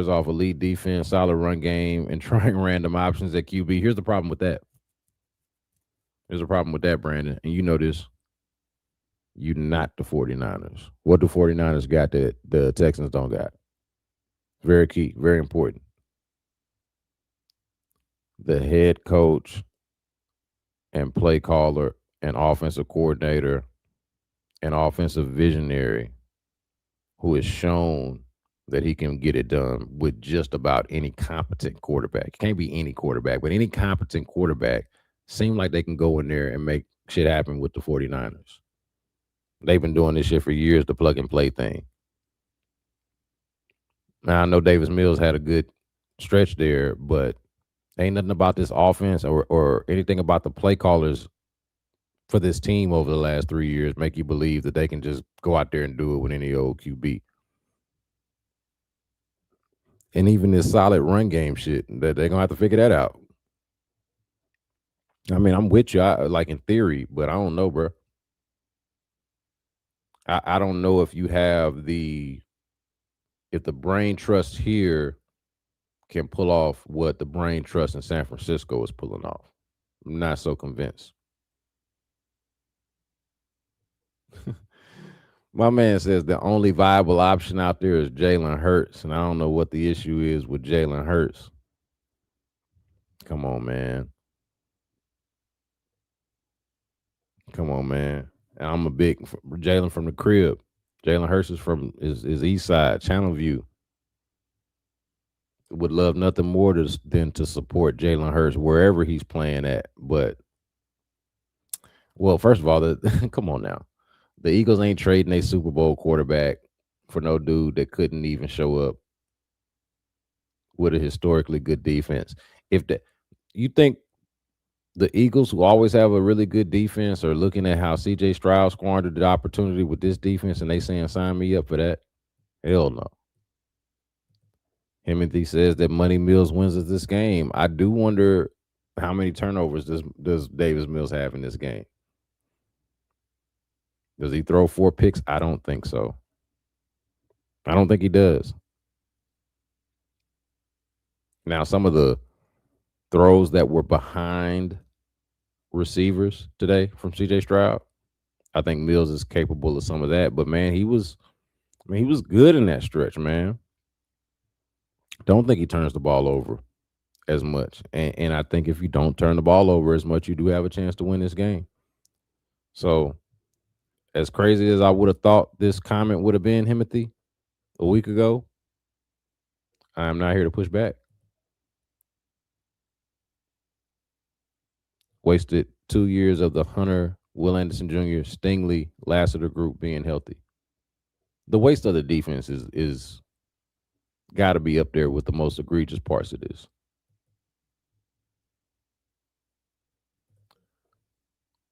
off elite defense, solid run game, and trying random options at QB? Here's the problem with that. Brandon. And you know this. You're not the 49ers. What do 49ers got that the Texans don't got? Very key, very important. The head coach and play caller and offensive coordinator and offensive visionary who has shown that he can get it done with just about any competent quarterback. It can't be any quarterback, but any competent quarterback seem like they can go in there and make shit happen with the 49ers. They've been doing this shit for years, the plug and play thing. Now, I know Davis Mills had a good stretch there, but ain't nothing about this offense or anything about the play callers for this team over the last 3 years make you believe that they can just go out there and do it with any old QB. And even this solid run game shit, that they're going to have to figure that out. I mean, I'm with you, like in theory, but I don't know, bro. I don't know if you have if the brain trust here can pull off what the brain trust in San Francisco is pulling off. I'm not so convinced. My man says the only viable option out there is Jalen Hurts, and I don't know what the issue is with Jalen Hurts. Come on, man. And I'm a big Jalen from the crib. Jalen Hurts is from East Side, Channel View. would love nothing more than to support Jalen Hurts wherever he's playing at. But well, first of all, come on now, the Eagles ain't trading a Super Bowl quarterback for no dude that couldn't even show up with a historically good defense. If that you think the Eagles, who always have a really good defense, are looking at how C.J. Stroud squandered the opportunity with this defense, and they saying sign me up for that? Hell no. Timothy says that Money Mills wins us this game. I do wonder how many turnovers does Davis Mills have in this game? Does he throw 4 picks? I don't think so. I don't think he does. Now, some of the throws that were behind receivers today from CJ Stroud, I think Mills is capable of some of that. But man, he was good in that stretch, man. Don't think he turns the ball over as much. And I think if you don't turn the ball over as much, you do have a chance to win this game. So as crazy as I would have thought this comment would have been, Timothy, a week ago, I am not here to push back. Wasted 2 years of the Hunter, Will Anderson Jr., Stingley, Lassiter group being healthy. The waste of the defense is got to be up there with the most egregious parts of this.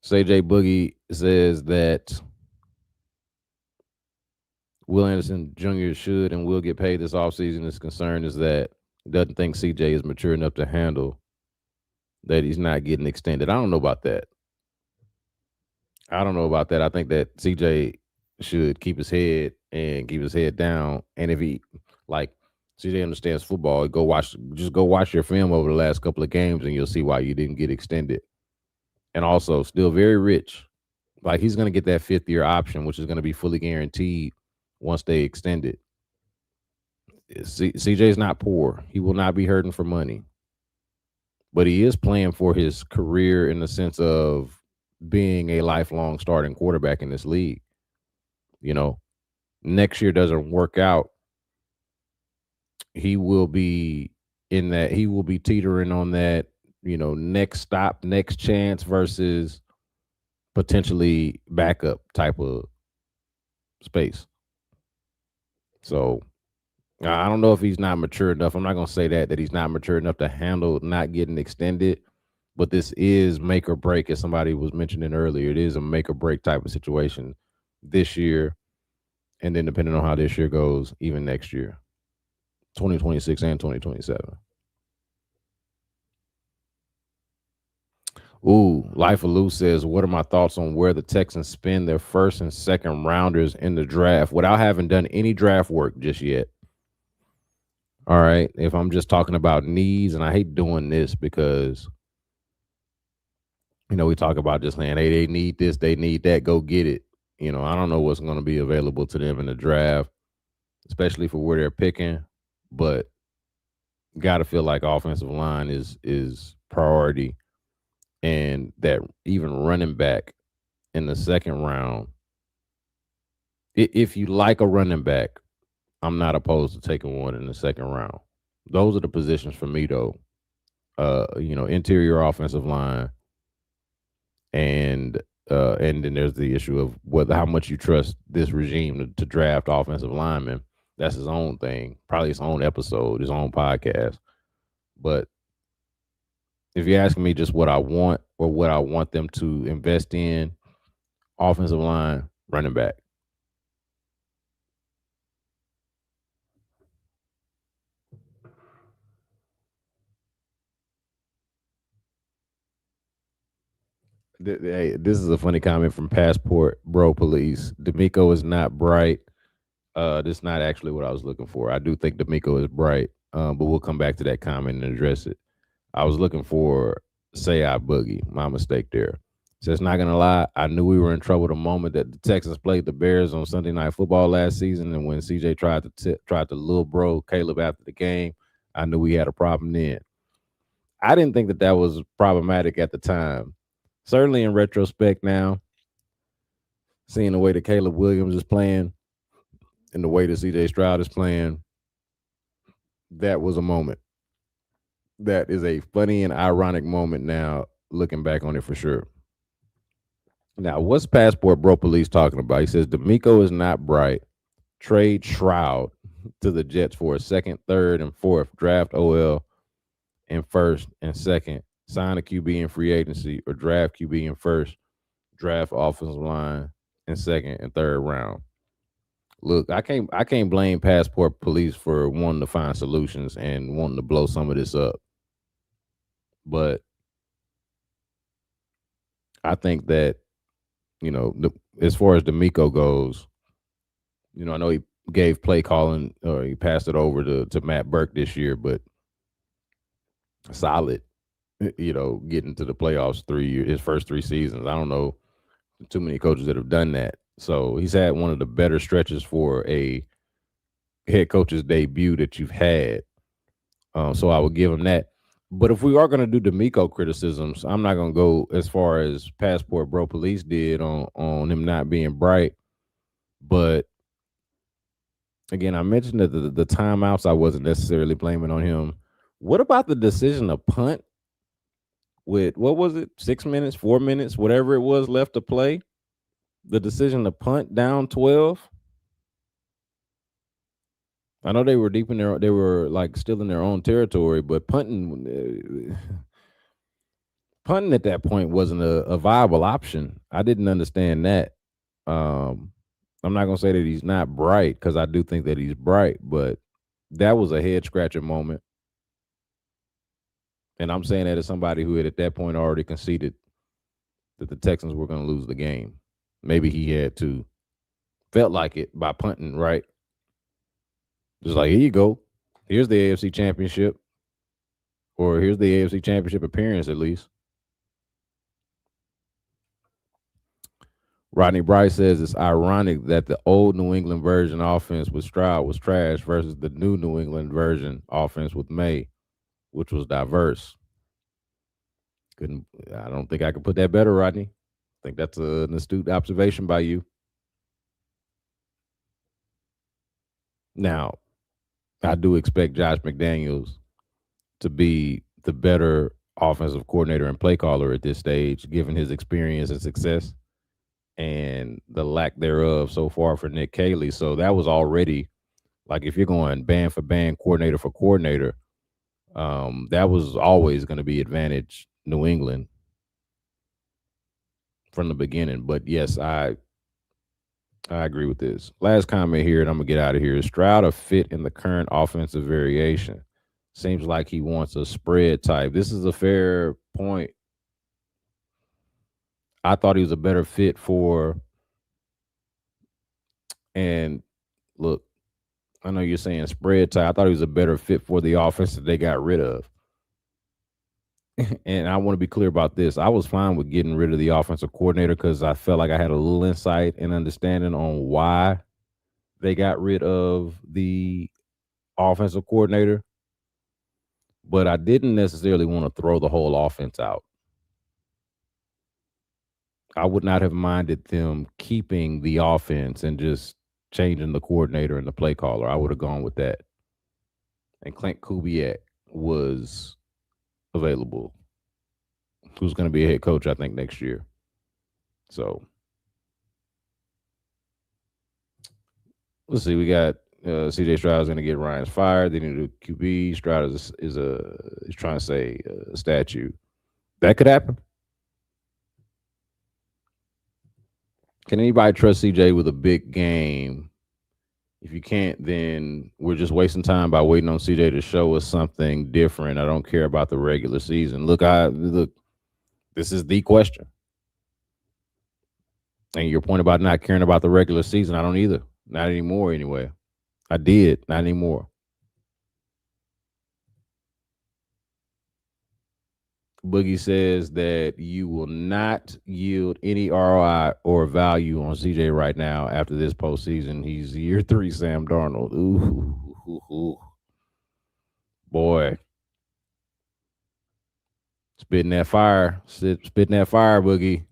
CJ Boogie says that Will Anderson Jr. should and will get paid this offseason. His concern is that he doesn't think CJ is mature enough to handle that he's not getting extended. I don't know about that. I think that CJ should keep his head and keep his head down. And if he like CJ understands football, go watch your film over the last couple of games and you'll see why you didn't get extended. And also still very rich. Like he's gonna get that 5th-year option, which is gonna be fully guaranteed once they extend it. CJ's not poor. He will not be hurting for money. But he is playing for his career in the sense of being a lifelong starting quarterback in this league. You know, next year doesn't work out, he will be he will be teetering on that, next stop, next chance versus potentially backup type of space. So I don't know if he's not mature enough. I'm not going to say that he's not mature enough to handle not getting extended, but this is make or break, as somebody was mentioning earlier. It is a make or break type of situation this year, and then depending on how this year goes, even next year, 2026 and 2027. Ooh, Life of Lou says, what are my thoughts on where the Texans spend their first and second rounders in the draft without having done any draft work just yet? All right. If I'm just talking about needs, and I hate doing this because, we talk about just saying, hey, they need this, they need that, go get it. I don't know what's going to be available to them in the draft, especially for where they're picking, but got to feel like offensive line is priority, and that even running back in the second round, if you like a running back, I'm not opposed to taking one in the second round. Those are the positions for me, though. Interior offensive line, and then there's the issue of how much you trust this regime to draft offensive linemen. That's his own thing, probably his own episode, his own podcast. But if you're asking me just what I want or what I want them to invest in, offensive line, running back. Hey, this is a funny comment from Passport Bro Police. D'Amico is not bright. This is not actually what I was looking for. I do think D'Amico is bright, but we'll come back to that comment and address it. I was looking for Say I Boogie. My mistake there. Says, not gonna lie, I knew we were in trouble the moment that the Texans played the Bears on Sunday Night Football last season, and when CJ tried to little bro Caleb after the game, I knew we had a problem then. I didn't think that was problematic at the time. Certainly in retrospect now, seeing the way that Caleb Williams is playing and the way that CJ Stroud is playing, That was a moment. That is a funny and ironic moment now, looking back on it for sure. Now, what's Passport Bro Police talking about? He says D'Amico is not bright. Trade Stroud to the Jets for a second, third, and fourth. Draft OL in first and second. Sign a QB in free agency or draft QB in first. Draft offensive line in second and third round. Look, I can't blame Passport Police for wanting to find solutions and wanting to blow some of this up. But I think that, as far as D'Amico goes, I know he gave play calling or he passed it over to Matt Burke this year, but solid, getting to the playoffs 3 years, his first 3 seasons. I don't know too many coaches that have done that. So he's had one of the better stretches for a head coach's debut that you've had. So I would give him that. But if we are going to do D'Amico criticisms, I'm not going to go as far as Passport Bro Police did on him not being bright. But again, I mentioned that the timeouts I wasn't necessarily blaming on him. What about the decision to punt with, what was it, 6 minutes, 4 minutes, whatever it was left to play? The decision to punt down 12. I know they were they were like still in their own territory, but punting at that point wasn't a viable option. I didn't understand that. Um, I'm not gonna say that he's not bright because I do think that he's bright, but that was a head scratching moment. And I'm saying that as somebody who had at that point already conceded that the Texans were going to lose the game. Maybe he had to felt like it by punting, right? Just like, here you go. Here's the AFC Championship, or here's the AFC Championship appearance at least. Rodney Bryce says it's ironic that the old New England version offense with Stroud was trash versus the new New England version offense with May, which was diverse. I don't think I could put that better, Rodney. I think that's an astute observation by you. Now, I do expect Josh McDaniels to be the better offensive coordinator and play caller at this stage, given his experience and success and the lack thereof so far for Nick Caley. So that was already, like, if you're going band for band, coordinator for coordinator, that was always going to be advantage New England from the beginning. But yes, I agree with this. Last comment here, and I'm gonna get out of here. Is Stroud a fit in the current offensive variation? Seems like he wants a spread type. This is a fair point. I thought he was a better fit for, and look, I know you're saying spread type. I thought he was a better fit for the offense that they got rid of. And I want to be clear about this. I was fine with getting rid of the offensive coordinator because I felt like I had a little insight and understanding on why they got rid of the offensive coordinator. But I didn't necessarily want to throw the whole offense out. I would not have minded them keeping the offense and just changing the coordinator and the play caller. I would have gone with that. And Clint Kubiak was available, who's going to be a head coach, I think, next year. So let's see. We got CJ Stroud is going to get Ryan's fired. They need a QB. Stroud is trying to say a statue. That could happen. Can anybody trust CJ with a big game? If you can't, then we're just wasting time by waiting on CJ to show us something different. I don't care about the regular season. Look, this is the question. And your point about not caring about the regular season, I don't either. Not anymore, anyway. I did, not anymore. Boogie says that you will not yield any ROI or value on CJ right now after this postseason. He's year 3 Sam Darnold. Ooh. Boy. Spitting that fire, Boogie.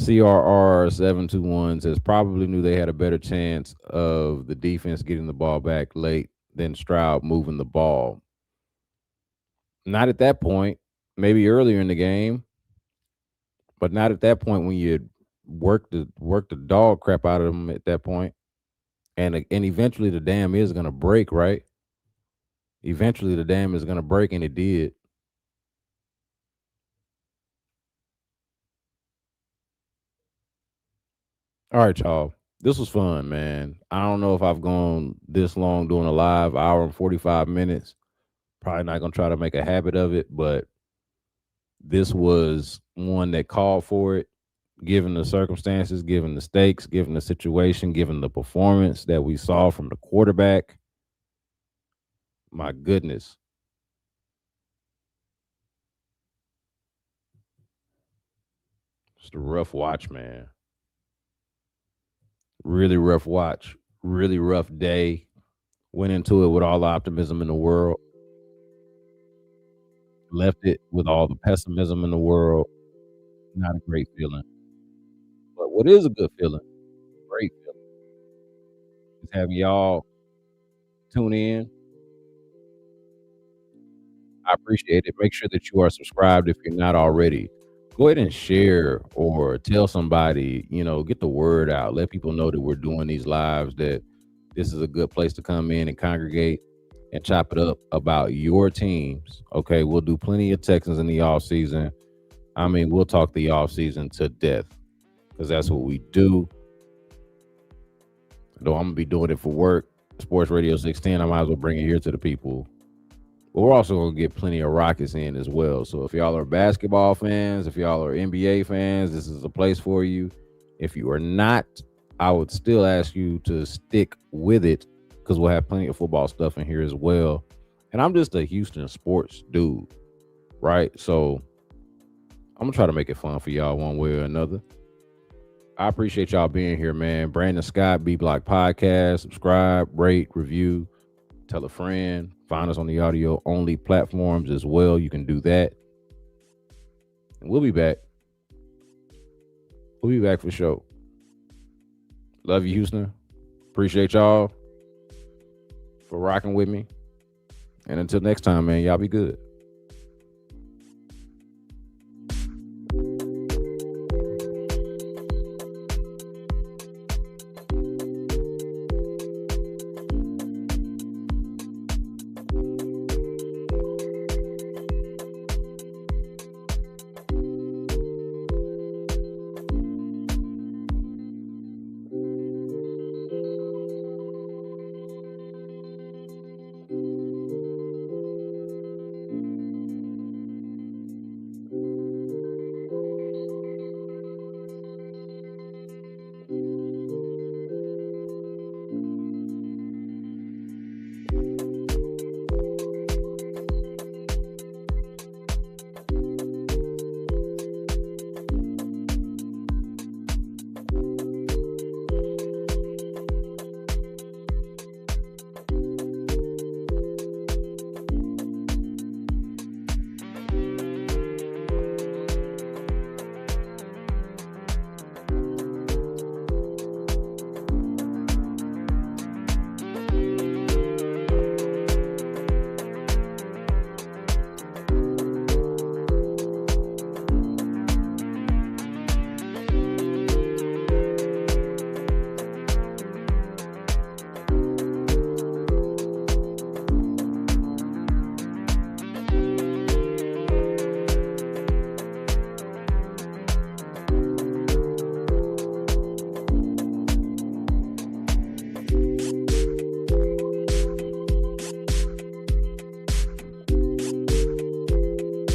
CRR 721 says probably knew they had a better chance of the defense getting the ball back late than Stroud moving the ball. Not at that point. Maybe earlier in the game, but not at that point when you work the dog crap out of them at that point. And eventually the dam is gonna break, right? Eventually the dam is gonna break, and it did. All right, y'all. This was fun, man. I don't know if I've gone this long doing a live hour and 45 minutes. Probably not gonna try to make a habit of it, but this was one that called for it, given the circumstances, given the stakes, given the situation, given the performance that we saw from the quarterback. My goodness. It's a rough watch, man. Really rough watch. Really rough day. Went into it with all the optimism in the world. Left it with all the pessimism in the world. Not a great feeling. But what is a good feeling, great feeling, is having y'all tune in. I appreciate it. Make sure that you are subscribed if you're not already. Go ahead and share or tell somebody, get the word out. Let people know that we're doing these lives, that this is a good place to come in and congregate and chop it up about your teams. Okay, we'll do plenty of Texans in the off season. I mean, we'll talk the off season to death because that's what we do. Though I'm gonna be doing it for work, Sports Radio 610, I might as well bring it here to the people. But we're also gonna get plenty of Rockets in as well. So if y'all are basketball fans, if y'all are NBA fans, this is a place for you. If you are not, I would still ask you to stick with it because we'll have plenty of football stuff in here as well. And I'm just a Houston sports dude, right? So I'm gonna try to make it fun for y'all one way or another. I appreciate y'all being here, man. Brandon Scott, B.Block Podcast. Subscribe, rate, review, tell a friend. Find us on the audio only platforms as well. You can do that. And we'll be back. We'll be back for sure. Love you, Houston. Appreciate y'all for rocking with me. And until next time, man, y'all be good.